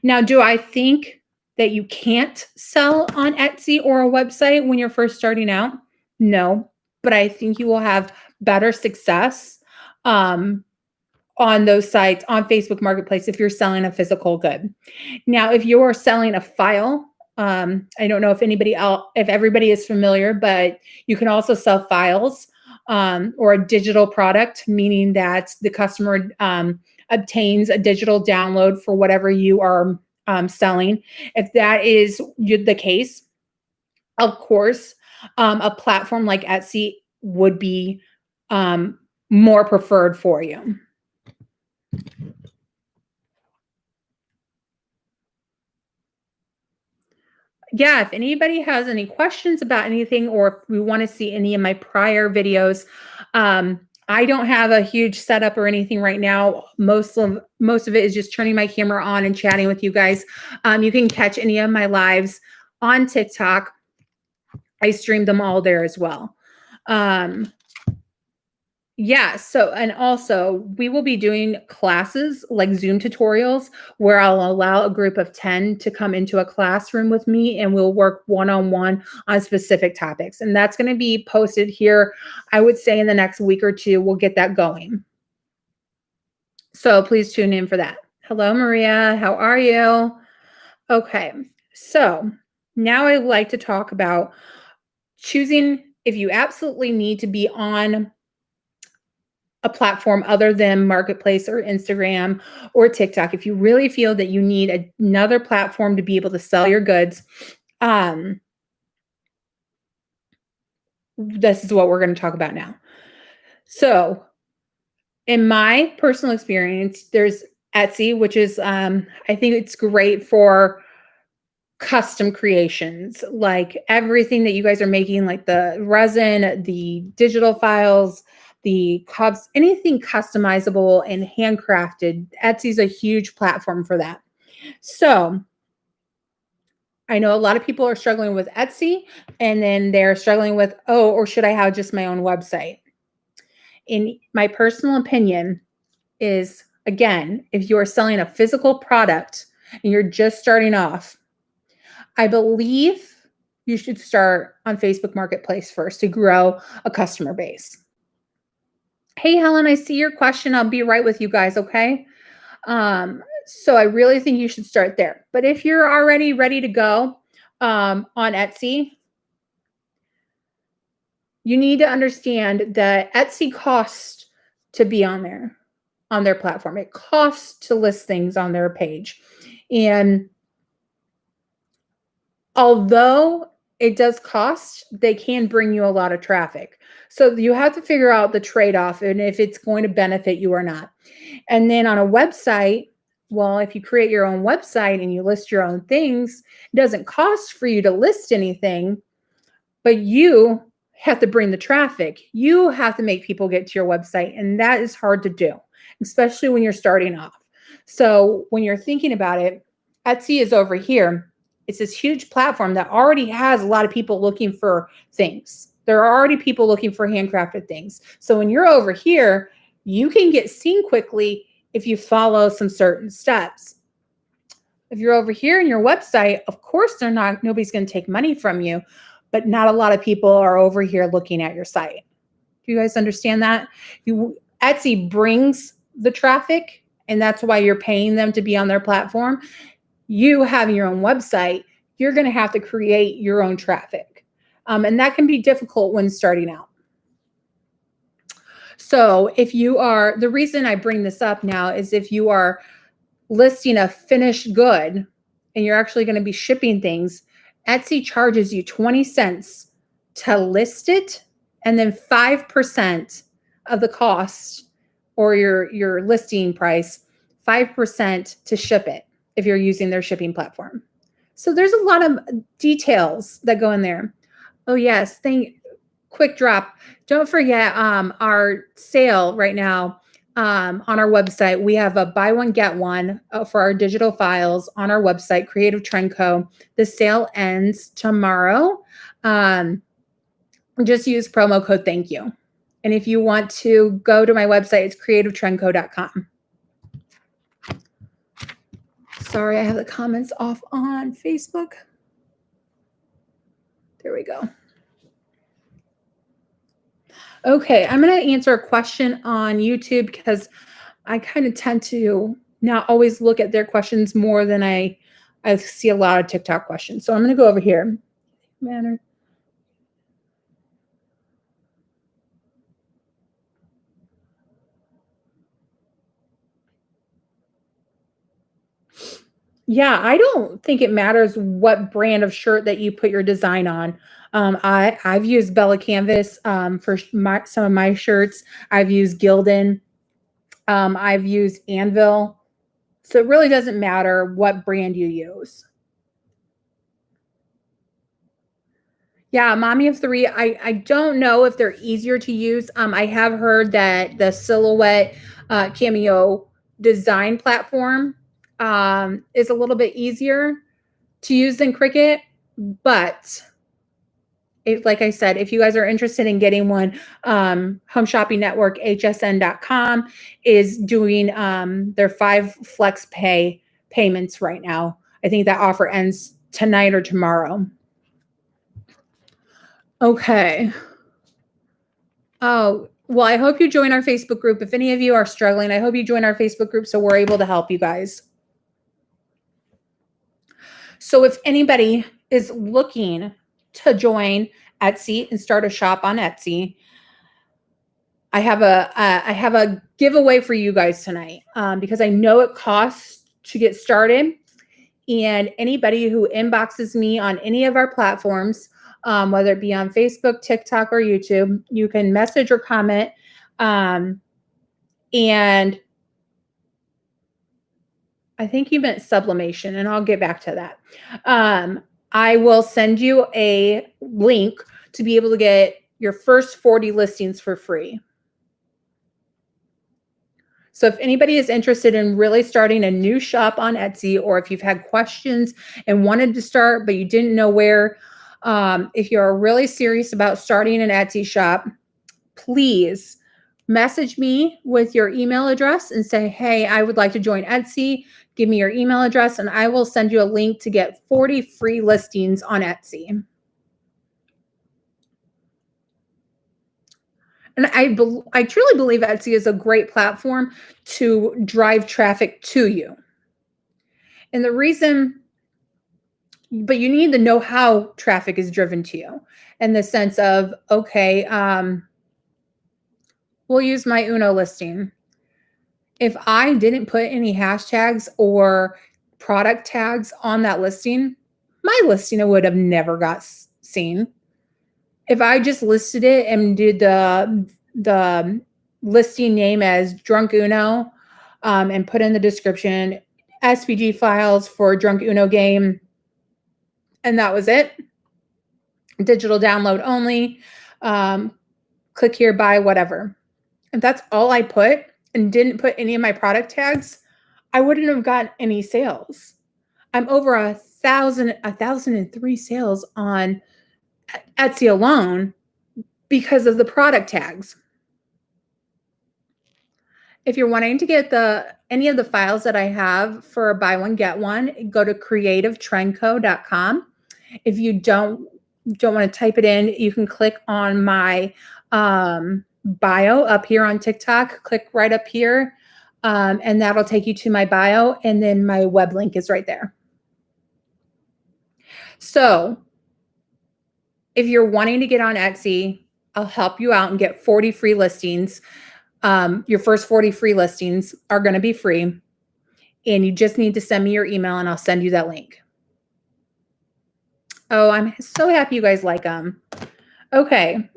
Speaker 1: Now, do I think that you can't sell on Etsy or a website when you're first starting out? No, but I think you will have better success on those sites, on Facebook Marketplace, if you're selling a physical good. Now, if you're selling a file, I don't know if if everybody is familiar, but you can also sell files or a digital product, meaning that the customer obtains a digital download for whatever you are selling. If that is the case, of course, a platform like Etsy would be more preferred for you. Yeah, if anybody has any questions about anything or if we want to see any of my prior videos, I don't have a huge setup or anything right now. Most of it is just turning my camera on and chatting with you guys. You can catch any of my lives on TikTok. I stream them all there as well. Yeah, so and also we will be doing classes like Zoom tutorials where I'll allow a group of 10 to come into a classroom with me and we'll work one-on-one on specific topics. And that's going to be posted here, I would say in the next week or two, we'll get that going. So please tune in for that. Hello, Maria. How are you? Okay, so now I'd like to talk about choosing if you absolutely need to be on a platform other than Marketplace or Instagram or TikTok. If you really feel that you need another platform to be able to sell your goods, this is what we're going to talk about now. So in my personal experience, there's Etsy, which is, I think it's great for custom creations, like everything that you guys are making, like the resin, the digital files, the cups, anything customizable and handcrafted. Etsy's a huge platform for that. So I know a lot of people are struggling with Etsy and then they're struggling with, oh, or should I have just my own website? In my personal opinion is, again, if you are selling a physical product and you're just starting off, I believe you should start on Facebook Marketplace first to grow a customer base. Hey, Helen, I see your question. I'll be right with you guys, okay? So I really think you should start there. But if you're already ready to go on Etsy, you need to understand that Etsy costs to be on their platform. It costs to list things on their page. And although it does cost, they can bring you a lot of traffic. So you have to figure out the trade-off and if it's going to benefit you or not. And then on a website, well, if you create your own website and you list your own things, it doesn't cost for you to list anything, but you have to bring the traffic. You have to make people get to your website, and that is hard to do, especially when you're starting off. So when you're thinking about it, Etsy is over here. It's this huge platform that already has a lot of people looking for things. There are already people looking for handcrafted things. So when you're over here, you can get seen quickly if you follow some certain steps. If you're over here in your website, of course nobody's going to take money from you, but not a lot of people are over here looking at your site. Do you guys understand that? Etsy brings the traffic, and that's why you're paying them to be on their platform. You having your own website, you're going to have to create your own traffic. And that can be difficult when starting out. So if you are, the reason I bring this up now is if you are listing a finished good and you're actually going to be shipping things, Etsy charges you 20 cents to list it and then 5% of the cost or your listing price, 5% to ship it if you're using their shipping platform. So there's a lot of details that go in there. Oh yes, quick drop. Don't forget our sale right now on our website. We have a buy one get one for our digital files on our website, Creative Trend Co. The sale ends tomorrow. Just use promo code thank you. And if you want to go to my website, it's creativetrendco.com. Sorry, I have the comments off on Facebook. There we go. Okay, I'm going to answer a question on YouTube because I kind of tend to not always look at their questions more than I see a lot of TikTok questions. So I'm going to go over here. Manner. Yeah, I don't think it matters what brand of shirt that you put your design on. I've used Bella Canvas for some of my shirts. I've used Gildan. I've used Anvil. So it really doesn't matter what brand you use. Yeah, Mommy of Three. I don't know if they're easier to use. I have heard that the Silhouette Cameo design platform is a little bit easier to use than Cricut, but like I said, if you guys are interested in getting one, Home Shopping Network, hsn.com, is doing their 5 flex pay payments right now. I think that offer ends tonight or tomorrow. Okay. Oh, well, I hope you join our Facebook group. If any of you are struggling, I hope you join our Facebook group so we're able to help you guys. So if anybody is looking to join Etsy and start a shop on Etsy, I have a giveaway for you guys tonight because I know it costs to get started. And anybody who inboxes me on any of our platforms, whether it be on Facebook, TikTok, or YouTube, you can message or comment. And I think you meant sublimation, and I'll get back to that. I will send you a link to be able to get your first 40 listings for free. So if anybody is interested in really starting a new shop on Etsy, or if you've had questions and wanted to start, but you didn't know where, if you're really serious about starting an Etsy shop, please message me with your email address and say, hey, I would like to join Etsy. Give me your email address and I will send you a link to get 40 free listings on Etsy. And I truly believe Etsy is a great platform to drive traffic to you. And the reason, but you need to know how traffic is driven to you in the sense of, okay, we'll use my Uno listing. If I didn't put any hashtags or product tags on that listing, my listing would have never got seen. If I just listed it and did the listing name as Drunk Uno and put in the description SVG files for Drunk Uno game, and that was it, digital download only, click here, buy, whatever. If that's all I put and didn't put any of my product tags, I wouldn't have gotten any sales. I'm over 1,003 sales on Etsy alone because of the product tags. If you're wanting to get any of the files that I have for buy one, get one, go to creativetrendco.com. If you don't want to type it in, you can click on my bio up here on TikTok. Click right up here, and that'll take you to my bio, and then my web link is right there. So if you're wanting to get on Etsy, I'll help you out and get 40 free listings. Your first 40 free listings are going to be free. And you just need to send me your email and I'll send you that link. Oh, I'm so happy you guys like them. Okay.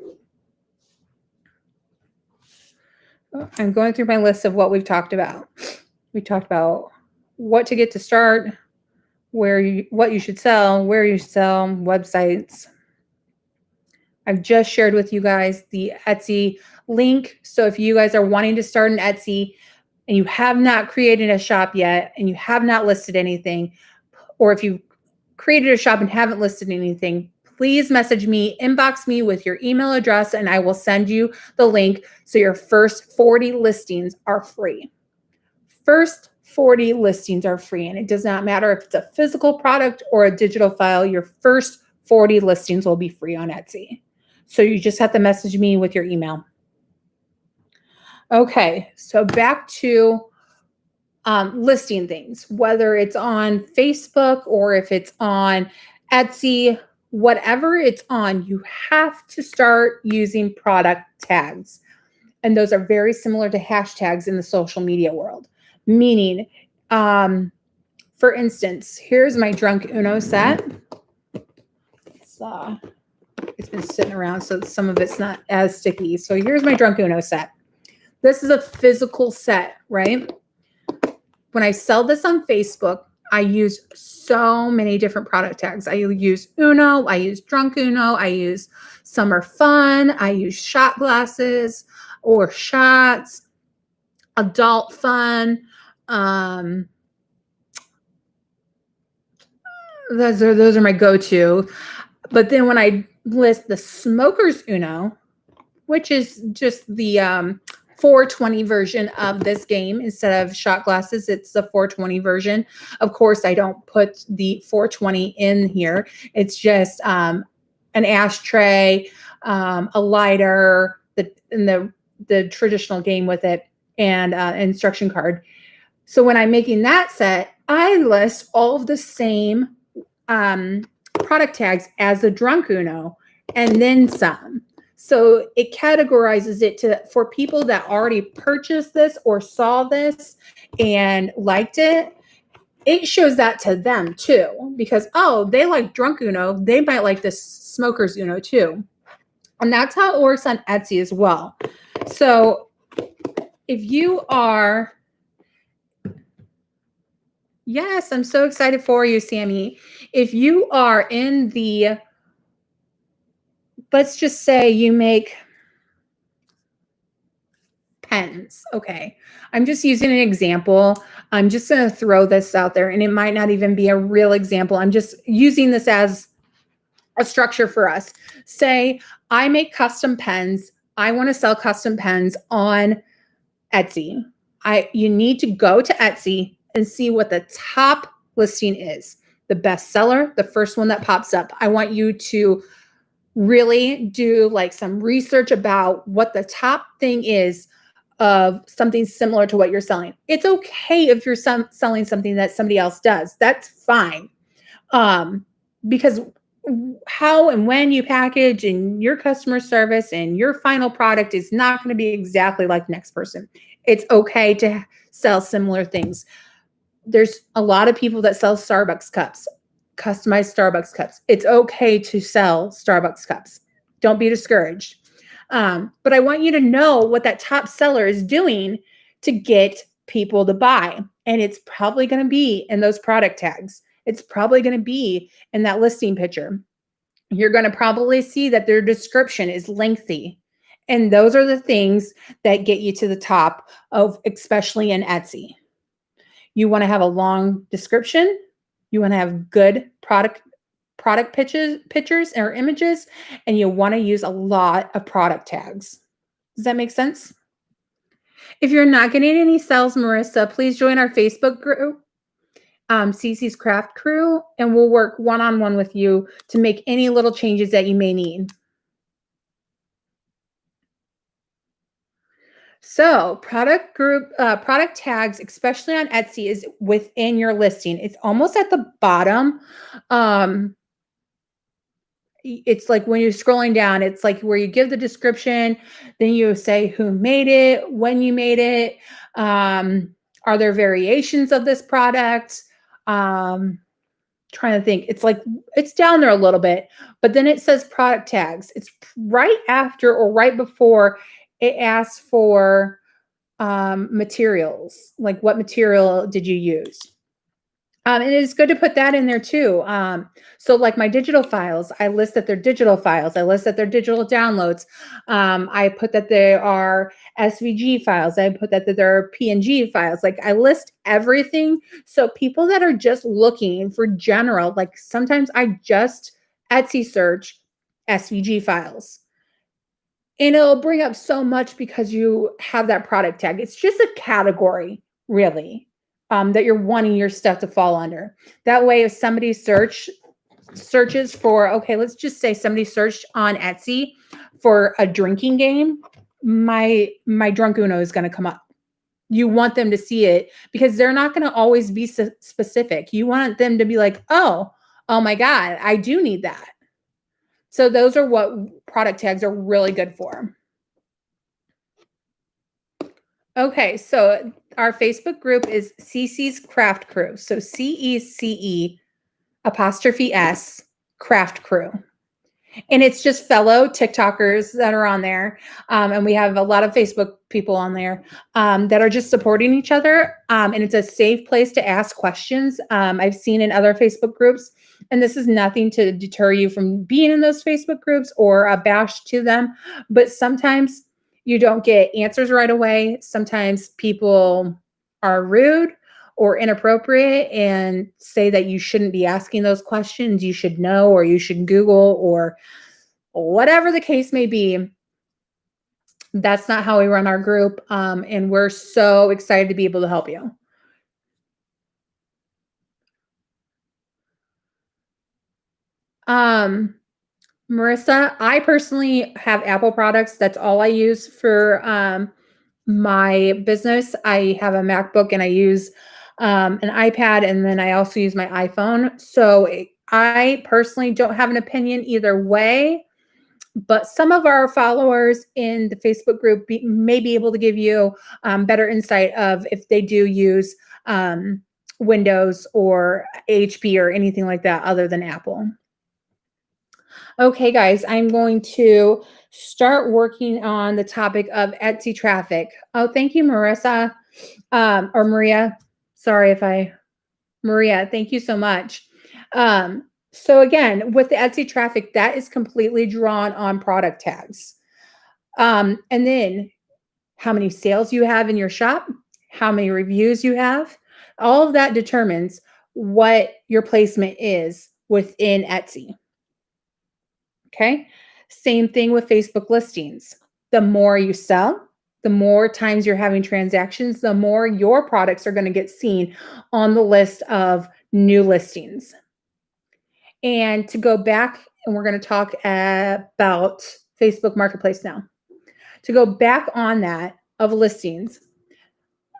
Speaker 1: I'm going through my list of what we've talked about. We talked about what to get to start, what you should sell, where you sell, websites. I've just shared with you guys the Etsy link. So if you guys are wanting to start an Etsy and you have not created a shop yet and you have not listed anything, or if you created a shop and haven't listed anything, please message me, inbox me with your email address, and I will send you the link so your first 40 listings are free. First 40 listings are free, and it does not matter if it's a physical product or a digital file. Your first 40 listings will be free on Etsy. So you just have to message me with your email. Okay, so back to listing things, whether it's on Facebook or if it's on Etsy, whatever it's on, you have to start using product tags. And those are very similar to hashtags in the social media world. Meaning, for instance, here's my Drunk Uno set. It's been sitting around, so some of it's not as sticky. So here's my Drunk Uno set. This is a physical set, right? When I sell this on Facebook, I use so many different product tags. I use Uno, I use Drunk Uno, I use Summer Fun, I use shot glasses or shots, adult fun. Those are my go-to. But then when I list the Smokers Uno, which is just the 420 version of this game instead of shot glasses, it's the 420 version. Of course, I don't put the 420 in here. It's just an ashtray, a lighter, the traditional game with it, and instruction card. So when I'm making that set, I list all of the same product tags as the Drunk Uno and then some. So it categorizes it for people that already purchased this or saw this and liked it. It shows that to them too, because, oh, they like Drunk Uno, they might like this Smokers Uno too. And that's how it works on Etsy as well. So if you are, yes, I'm so excited for you, Sammy. If you are in the, let's just say you make pens. Okay. I'm just using an example. I'm just going to throw this out there, and it might not even be a real example. I'm just using this as a structure for us. Say I make custom pens. I want to sell custom pens on Etsy. You need to go to Etsy and see what the top listing is. The best seller, the first one that pops up. I want you to really do like some research about what the top thing is of something similar to what you're selling. It's okay if you're selling something that somebody else does. That's fine. Because how and when you package and your customer service and your final product is not going to be exactly like the next person. It's okay to sell similar things. There's a lot of people that sell Starbucks cups, customized Starbucks cups. It's okay to sell Starbucks cups. Don't be discouraged. But I want you to know what that top seller is doing to get people to buy. And it's probably going to be in those product tags. It's probably going to be in that listing picture. You're going to probably see that their description is lengthy. And those are the things that get you to the top of, especially in Etsy. You want to have a long description. You want to have good product pictures or images, and you want to use a lot of product tags. Does that make sense? If you're not getting any sales, Marissa, please join our Facebook group, Cece's Craft Crew, and we'll work one-on-one with you to make any little changes that you may need. So product tags, especially on Etsy, is within your listing. It's almost at the bottom. it's like when you're scrolling down, it's like where you give the description, then you say who made it, when you made it, um, are there variations of this product? Um, Trying to think. It's like it's down there a little bit, but then it says product tags. It's right after or right before it asks for materials. Like what material did you use? And it's good to put that in there too. So like my digital files, I list that they're digital files. I list that they're digital downloads. I put that they are SVG files. I put that they're PNG files. Like I list everything. So people that are just looking for general, like sometimes I just Etsy search SVG files. And it'll bring up so much because you have that product tag. It's just a category, really, that you're wanting your stuff to fall under. That way, if somebody searches for, okay, let's just say somebody searched on Etsy for a drinking game, my Drunk Uno is going to come up. You want them to see it because they're not going to always be specific. You want them to be like, oh my God, I do need that. So those are what product tags are really good for. Okay, so our Facebook group is CC's Craft Crew. So CECE apostrophe S Craft Crew. And it's just fellow TikTokers that are on there. And we have a lot of Facebook people on there that are just supporting each other. And it's a safe place to ask questions. I've seen in other Facebook groups, and this is nothing to deter you from being in those Facebook groups or a bash to them. But sometimes you don't get answers right away. Sometimes people are rude or inappropriate and say that you shouldn't be asking those questions. You should know, or you should Google, or whatever the case may be. That's not how we run our group. And we're so excited to be able to help you. Marissa, I personally have Apple products. That's all I use for my business. I have a MacBook and I use an iPad, and then I also use my iPhone. So I personally don't have an opinion either way, but some of our followers in the Facebook group may be able to give you better insight of if they do use Windows or HP or anything like that other than Apple. Okay, guys, I'm going to start working on the topic of Etsy traffic. Oh, thank you, Marissa, or Maria. Sorry if Maria, thank you so much. So again, with the Etsy traffic, that is completely drawn on product tags. And then how many sales you have in your shop, how many reviews you have, all of that determines what your placement is within Etsy. Okay. Same thing with Facebook listings. The more you sell, the more times you're having transactions, the more your products are going to get seen on the list of new listings. And to go back, and we're going to talk about Facebook Marketplace now. To go back on that of listings,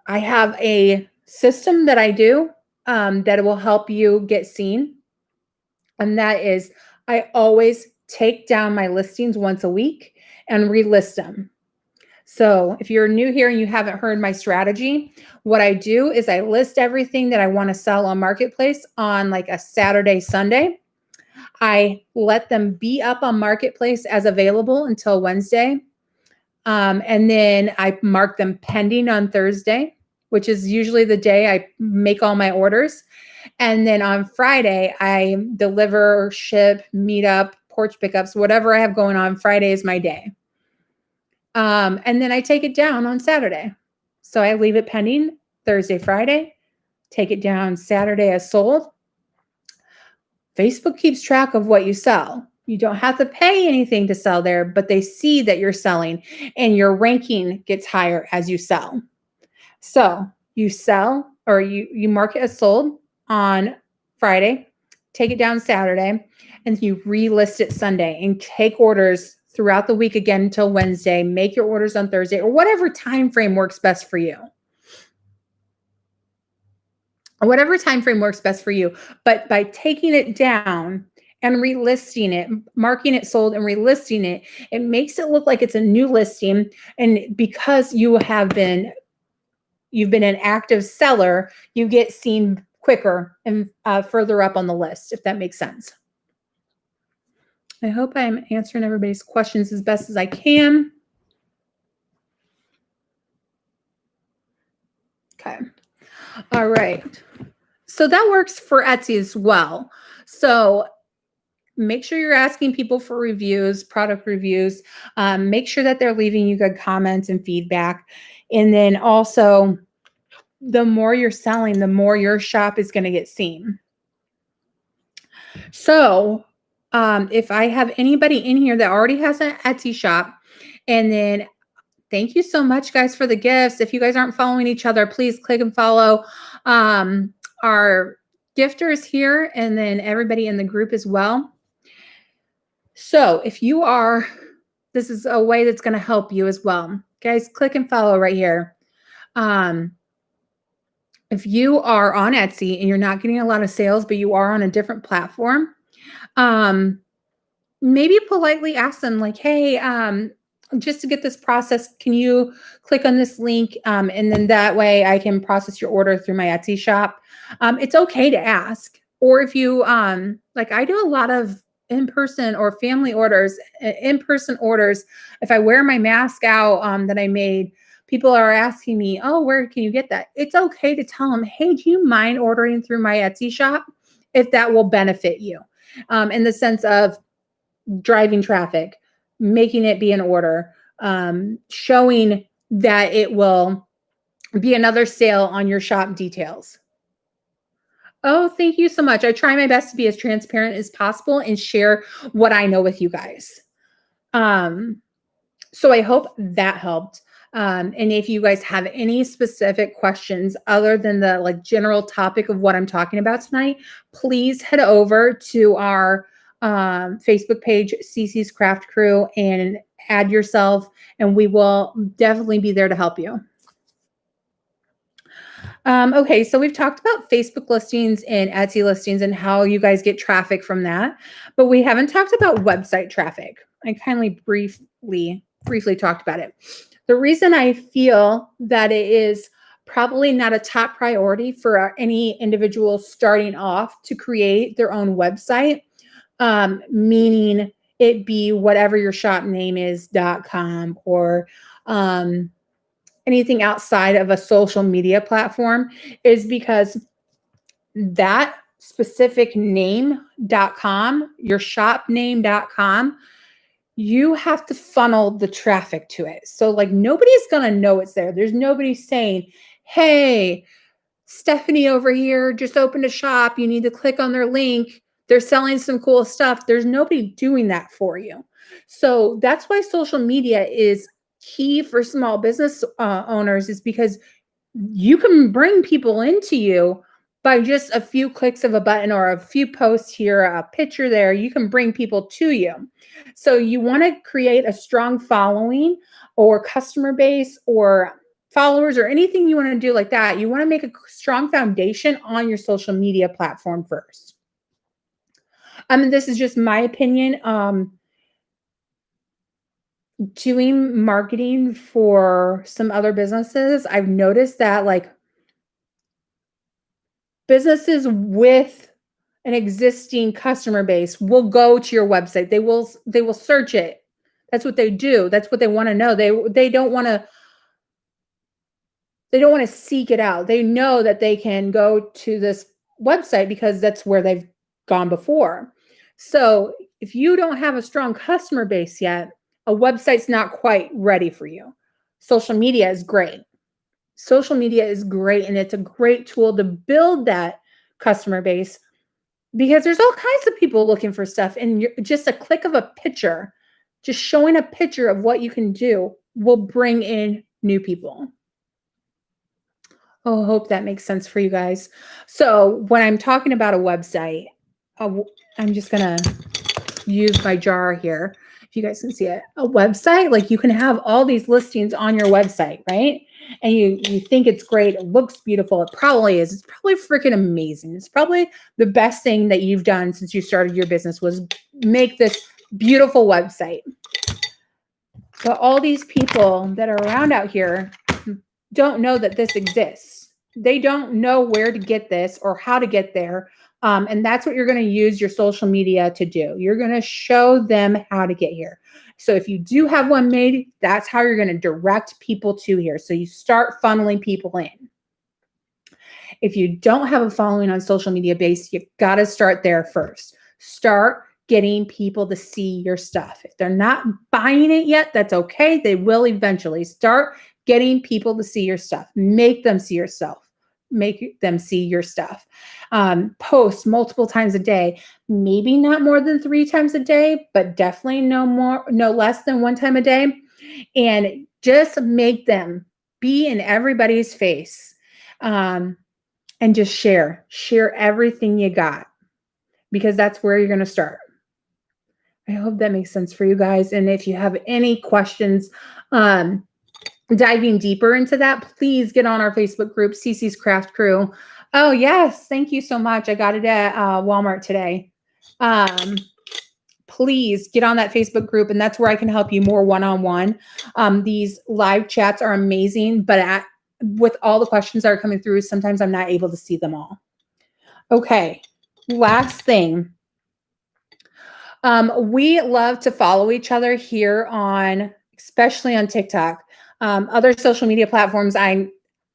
Speaker 1: I have a system that I do that will help you get seen. And that is, I always take down my listings once a week and relist them. So if you're new here and you haven't heard my strategy, what I do is I list everything that I want to sell on Marketplace on like a Saturday, Sunday. I let them be up on Marketplace as available until Wednesday. And then I mark them pending on Thursday, which is usually the day I make all my orders. And then on Friday, I deliver, ship, meet up, porch pickups, whatever I have going on. Friday is my day. And then I take it down on Saturday. So I leave it pending Thursday, Friday, take it down Saturday as sold. Facebook keeps track of what you sell. You don't have to pay anything to sell there, but they see that you're selling and your ranking gets higher as you sell. So you sell, or you mark it as sold on Friday, take it down Saturday, and you relist it Sunday and take orders throughout the week again until Wednesday. Make your orders on Thursday or whatever time frame works best for you. Whatever time frame works best for you. But by taking it down and relisting it, marking it sold and relisting it, it makes it look like it's a new listing. And because you've been an active seller, you get seen quicker and further up on the list, if that makes sense. I hope I'm answering everybody's questions as best as I can. Okay. All right. So that works for Etsy as well. So make sure you're asking people for reviews, product reviews. Make sure that they're leaving you good comments and feedback. And then also, the more you're selling, the more your shop is going to get seen. So if I have anybody in here that already has an Etsy shop, and then thank you so much, guys, for the gifts. If you guys aren't following each other, please click and follow our gifters here, and then everybody in the group as well. So if you are, this is a way that's going to help you as well. Guys, click and follow right here. If you are on Etsy and you're not getting a lot of sales, but you are on a different platform, maybe politely ask them like, hey, just to get this process, can you click on this link? And then that way I can process your order through my Etsy shop. It's okay to ask. Or if you, like I do a lot of in-person or family orders, in-person orders. If I wear my mask out that I made, people are asking me, oh, where can you get that? It's okay to tell them, hey, do you mind ordering through my Etsy shop if that will benefit you? In the sense of driving traffic, making it be an order, showing that it will be another sale on your shop details. Oh, thank you so much. I try my best to be as transparent as possible and share what I know with you guys. So I hope that helped. And if you guys have any specific questions other than the like general topic of what I'm talking about tonight, please head over to our Facebook page, Cece's Craft Crew, and add yourself, and we will definitely be there to help you. Okay, so we've talked about Facebook listings and Etsy listings and how you guys get traffic from that, but we haven't talked about website traffic. I kindly briefly talked about it. The reason I feel that it is probably not a top priority for any individual starting off to create their own website, meaning it be whatever your shop name is, .com, or anything outside of a social media platform, is because that specific name, .com, your shop name, .com, you have to funnel the traffic to it. So like nobody's going to know it's there. There's nobody saying, hey, Stephanie over here just opened a shop. You need to click on their link. They're selling some cool stuff. There's nobody doing that for you. So that's why social media is key for small business owners, is because you can bring people into you by just a few clicks of a button or a few posts here, a picture there. You can bring people to you. So you want to create a strong following or customer base or followers or anything you want to do like that. You want to make a strong foundation on your social media platform first. This is just my opinion. Doing marketing for some other businesses, I've noticed that like businesses with an existing customer base will go to your website. They will search it. That's what they do. That's what they want to know. They don't want to seek it out. They know that they can go to this website because that's where they've gone before. So if you don't have a strong customer base yet, a website's not quite ready for you. Social media is great. Social media is great, and it's a great tool to build that customer base because there's all kinds of people looking for stuff, and just a click of a picture, just showing a picture of what you can do will bring in new people. Oh, I hope that makes sense for you guys. So when I'm talking about a website, I'm just going to use my jar here. If if you guys can see it, a website, like you can have all these listings on your website, right? And you think it's great, it looks beautiful. It probably is. It's probably freaking amazing. It's probably the best thing that you've done since you started your business was make this beautiful website. But all these people that are around out here don't know that this exists. They don't know where to get this or how to get there. And that's what you're going to use your social media to do. You're going to show them how to get here. So if you do have one made, that's how you're going to direct people to here. So you start funneling people in. If you don't have a following on social media base, you got to start there first. Start getting people to see your stuff. If they're not buying it yet, that's okay. They will eventually. Start getting people to see your stuff. Make them see yourself. Make them see your stuff. Post multiple times a day. Maybe not more than 3 times a day, but definitely no less than 1 time a day. And just make them be in everybody's face. And just share everything you got, because that's where you're going to start. I hope that makes sense for you guys. And if you have any questions, diving deeper into that, please get on our Facebook group, Cece's Craft Crew. Oh, yes. Thank you so much. I got it at Walmart today. Please get on that Facebook group, and that's where I can help you more one-on-one. These live chats are amazing, but with all the questions that are coming through, sometimes I'm not able to see them all. Okay, last thing. We love to follow each other here especially on TikTok. Other social media platforms,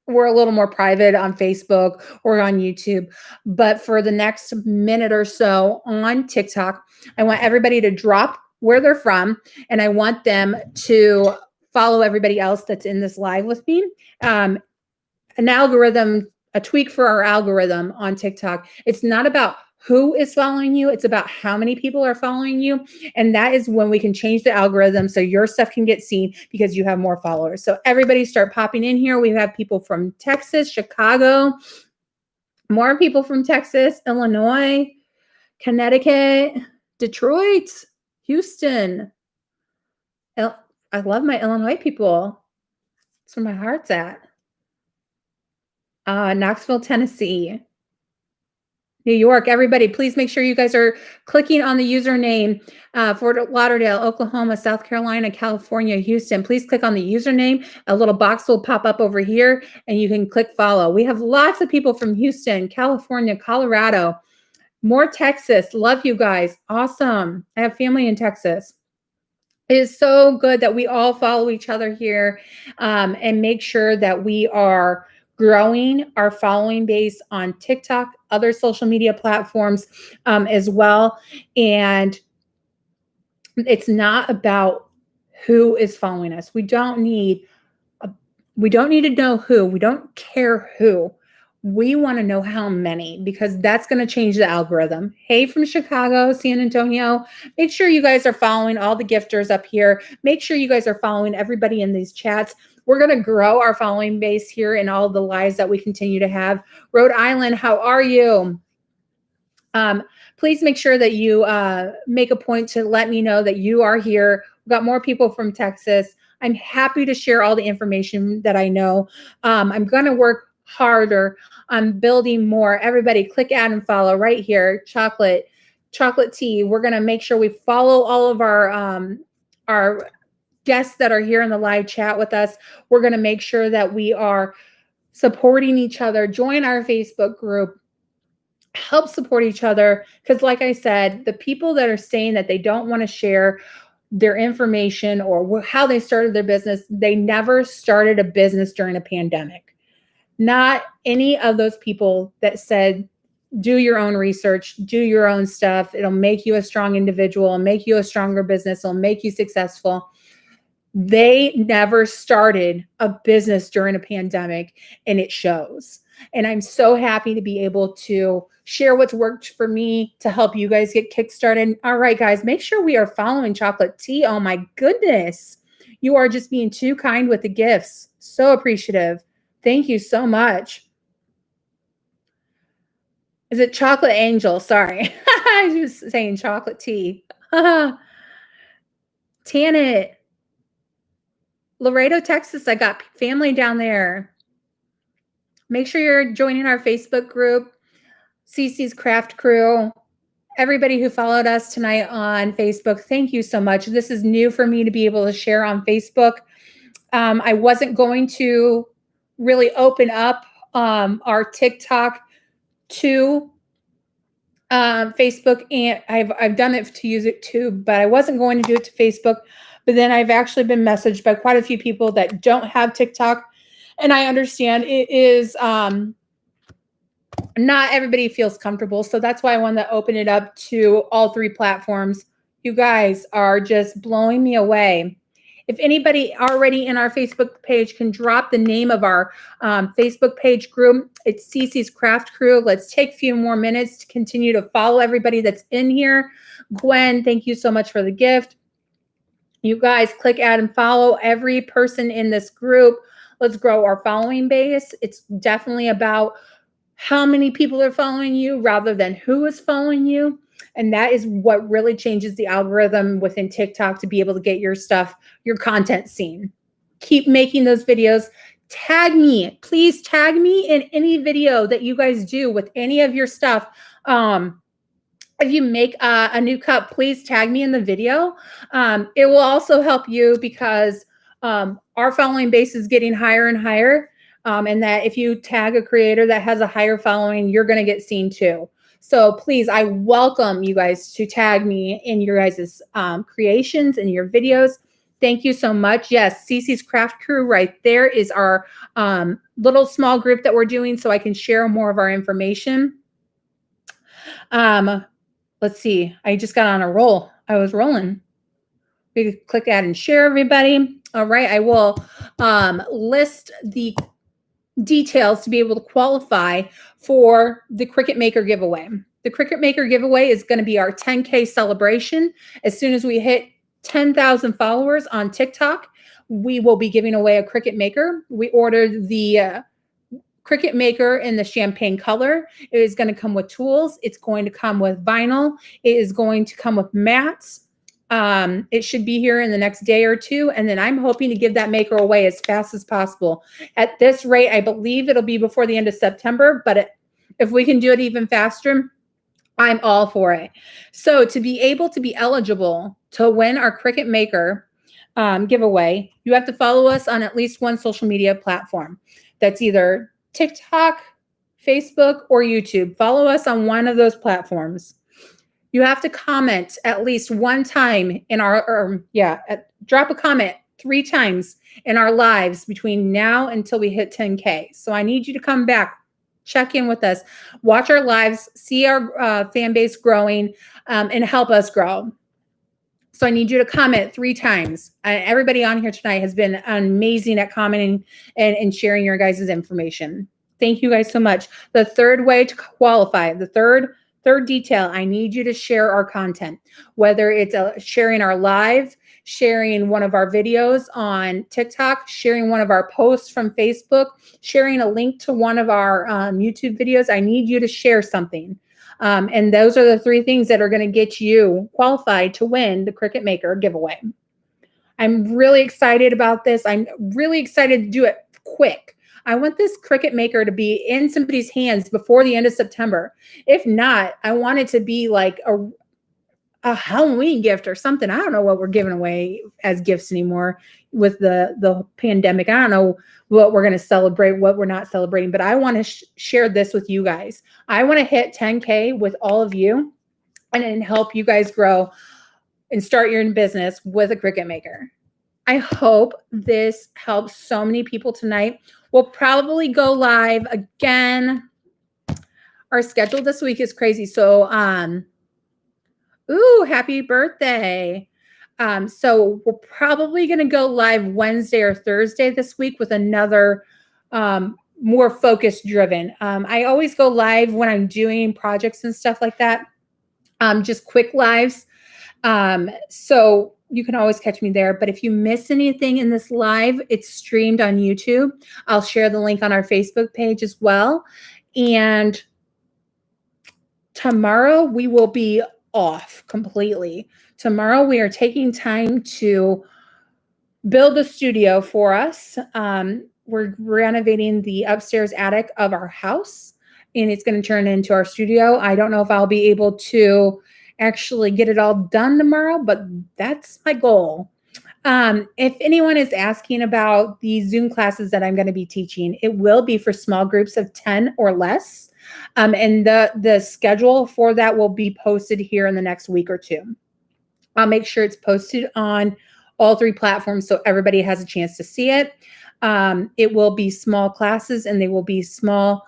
Speaker 1: we're a little more private on Facebook or on YouTube. But for the next minute or so on TikTok, I want everybody to drop where they're from, and I want them to follow everybody else that's in this live with me. An algorithm, a tweak for our algorithm on TikTok. It's not about who is following you. It's about how many people are following you. And that is when we can change the algorithm so your stuff can get seen because you have more followers. So everybody start popping in here. We have people from Texas, Chicago, more people from Texas, Illinois, Connecticut, Detroit, Houston. I love my Illinois people. That's where my heart's at. Knoxville, Tennessee. New York, everybody, please make sure you guys are clicking on the username. Fort Lauderdale, Oklahoma, South Carolina, California, Houston. Please click on the username. A little box will pop up over here and you can click follow. We have lots of people from Houston, California, Colorado, more Texas. Love you guys. Awesome. I have family in Texas. It is so good that we all follow each other here and make sure that we are growing our following base on TikTok, other social media platforms as well. And it's not about who is following us. We don't need to know who. We don't care who. We want to know how many, because that's going to change the algorithm. Hey, from Chicago, San Antonio, make sure you guys are following all the gifters up here. Make sure you guys are following everybody in these chats. We're going to grow our following base here in all the lives that we continue to have. Rhode Island, how are you? Please make sure that you make a point to let me know that you are here. We've got more people from Texas. I'm happy to share all the information that I know. I'm going to work harder on building more. Everybody click add and follow right here. Chocolate tea. We're going to make sure we follow all of our guests that are here in the live chat with us. We're going to make sure that we are supporting each other. Join our Facebook group. Help support each other. Because like I said, the people that are saying that they don't want to share their information or how they started their business, they never started a business during a pandemic. Not any of those people that said, do your own research, do your own stuff. It'll make you a strong individual, it'll make you a stronger business, it'll make you successful. They never started a business during a pandemic, and it shows. And I'm so happy to be able to share what's worked for me to help you guys get kickstarted. All right, guys, make sure we are following Chocolate Tea. Oh my goodness. You are just being too kind with the gifts. So appreciative. Thank you so much. Is it Chocolate Angel? Sorry. I was just saying Chocolate Tea. Tanit, Laredo, Texas. I got family down there. Make sure you're joining our Facebook group, Cece's Craft Crew. Everybody who followed us tonight on Facebook, thank you so much. This is new for me to be able to share on Facebook. I wasn't going to really open up our TikTok to Facebook, and I've done it to use it too, but I wasn't going to do it to Facebook. But then I've actually been messaged by quite a few people that don't have TikTok, and I understand it is not everybody feels comfortable. So that's why I wanted to open it up to all three platforms. You guys are just blowing me away. If anybody already in our Facebook page can drop the name of our Facebook page group, it's Cece's Craft Crew. Let's take a few more minutes to continue to follow everybody that's in here. Gwen, thank you so much for the gift. You guys click add and follow every person in this group. Let's grow our following base. It's definitely about how many people are following you rather than who is following you. And that is what really changes the algorithm within TikTok to be able to get your stuff, your content seen. Keep making those videos. Tag me. Please tag me in any video that you guys do with any of your stuff. If you make a new cup, please tag me in the video. It will also help you because our following base is getting higher and higher. And that if you tag a creator that has a higher following, you're going to get seen too. So please, I welcome you guys to tag me in your guys' creations and your videos. Thank you so much. Yes, Cece's Craft Crew right there is our little small group that we're doing so I can share more of our information. Let's see. I just got on a roll. I was rolling. We could click add and share, everybody. All right. I will list the details to be able to qualify for the Cricut Maker giveaway. The Cricut Maker giveaway is going to be our 10K celebration. As soon as we hit 10,000 followers on TikTok, we will be giving away a Cricut Maker. We ordered the Cricut Maker in the champagne color. It is going to come with tools. It's going to come with vinyl. It is going to come with mats. It should be here in the next day or two. And then I'm hoping to give that maker away as fast as possible. At this rate, I believe it'll be before the end of September, but if we can do it even faster, I'm all for it. So to be able to be eligible to win our Cricut Maker giveaway, you have to follow us on at least one social media platform. That's either TikTok, Facebook, or YouTube. Follow us on one of those platforms. You have to comment at least one time in our, drop a comment 3 times in our lives between now until we hit 10K. So I need you to come back, check in with us, watch our lives, see our fan base growing, and help us grow. So I need you to comment 3 times. Everybody on here tonight has been amazing at commenting and sharing your guys' information. Thank you guys so much. The third way to qualify, the third detail, I need you to share our content, whether it's sharing our live, sharing one of our videos on TikTok, sharing one of our posts from Facebook, sharing a link to one of our YouTube videos. I need you to share something. And those are the 3 things that are going to get you qualified to win the Cricut Maker giveaway. I'm really excited about this. I'm really excited to do it quick. I want this Cricut Maker to be in somebody's hands before the end of September. If not, I want it to be like a Halloween gift or something. I don't know what we're giving away as gifts anymore with the pandemic. I don't know what we're going to celebrate, what we're not celebrating, but I want to share this with you guys. I want to hit 10K with all of you and help you guys grow and start your own business with a Cricut Maker. I hope this helps so many people tonight. We'll probably go live again. Our schedule this week is crazy. So, happy birthday. So we're probably going to go live Wednesday or Thursday this week with another more focus driven. I always go live when I'm doing projects and stuff like that. Just quick lives. So you can always catch me there. But if you miss anything in this live, it's streamed on YouTube. I'll share the link on our Facebook page as well. And tomorrow we will be off completely. tomorrow we are taking time to build a studio for us. We're renovating the upstairs attic of our house, and it's going to turn into our studio. I don't know if I'll be able to actually get it all done tomorrow, but that's my goal. If anyone is asking about the Zoom classes that I'm going to be teaching, it will be for small groups of 10 or less. And the schedule for that will be posted here in the next week or two. I'll make sure it's posted on all 3 platforms so everybody has a chance to see it. It will be small classes, and they will be small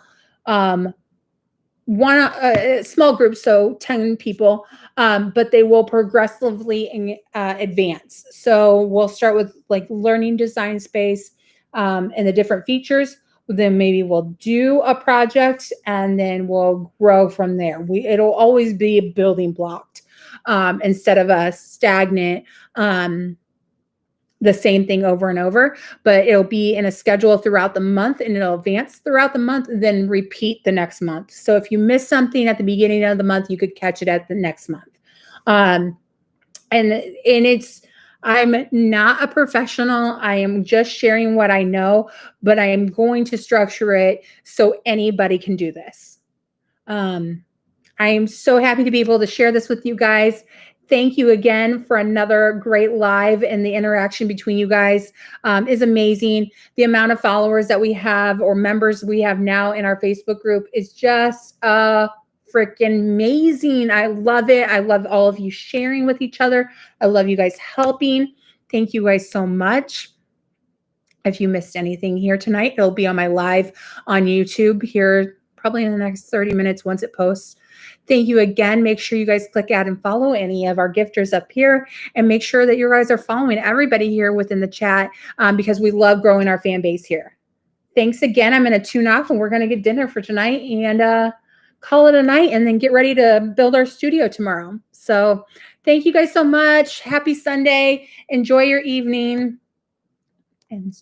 Speaker 1: small groups, so 10 people, but they will progressively advance. So we'll start with like learning design space and the different features. Then maybe we'll do a project, and then we'll grow from there. It'll always be building blocked instead of a stagnant the same thing over and over, but it'll be in a schedule throughout the month, and it'll advance throughout the month, and then repeat the next month. So if you miss something at the beginning of the month, you could catch it at the next month. And I'm not a professional. I am just sharing what I know, but I am going to structure it so anybody can do this. I am so happy to be able to share this with you guys. Thank you again for another great live, and the interaction between you guys is amazing. The amount of followers that we have or members we have now in our Facebook group is just freaking amazing. I love it. I love all of you sharing with each other. I love you guys helping. Thank you guys so much. If you missed anything here tonight, it'll be on my live on YouTube here probably in the next 30 minutes once it posts. Thank you again. Make sure you guys click add and follow any of our gifters up here, and make sure that you guys are following everybody here within the chat because we love growing our fan base here. Thanks again. I'm going to tune off, and we're going to get dinner for tonight and call it a night, and then get ready to build our studio tomorrow. So thank you guys so much. Happy Sunday. Enjoy your evening. And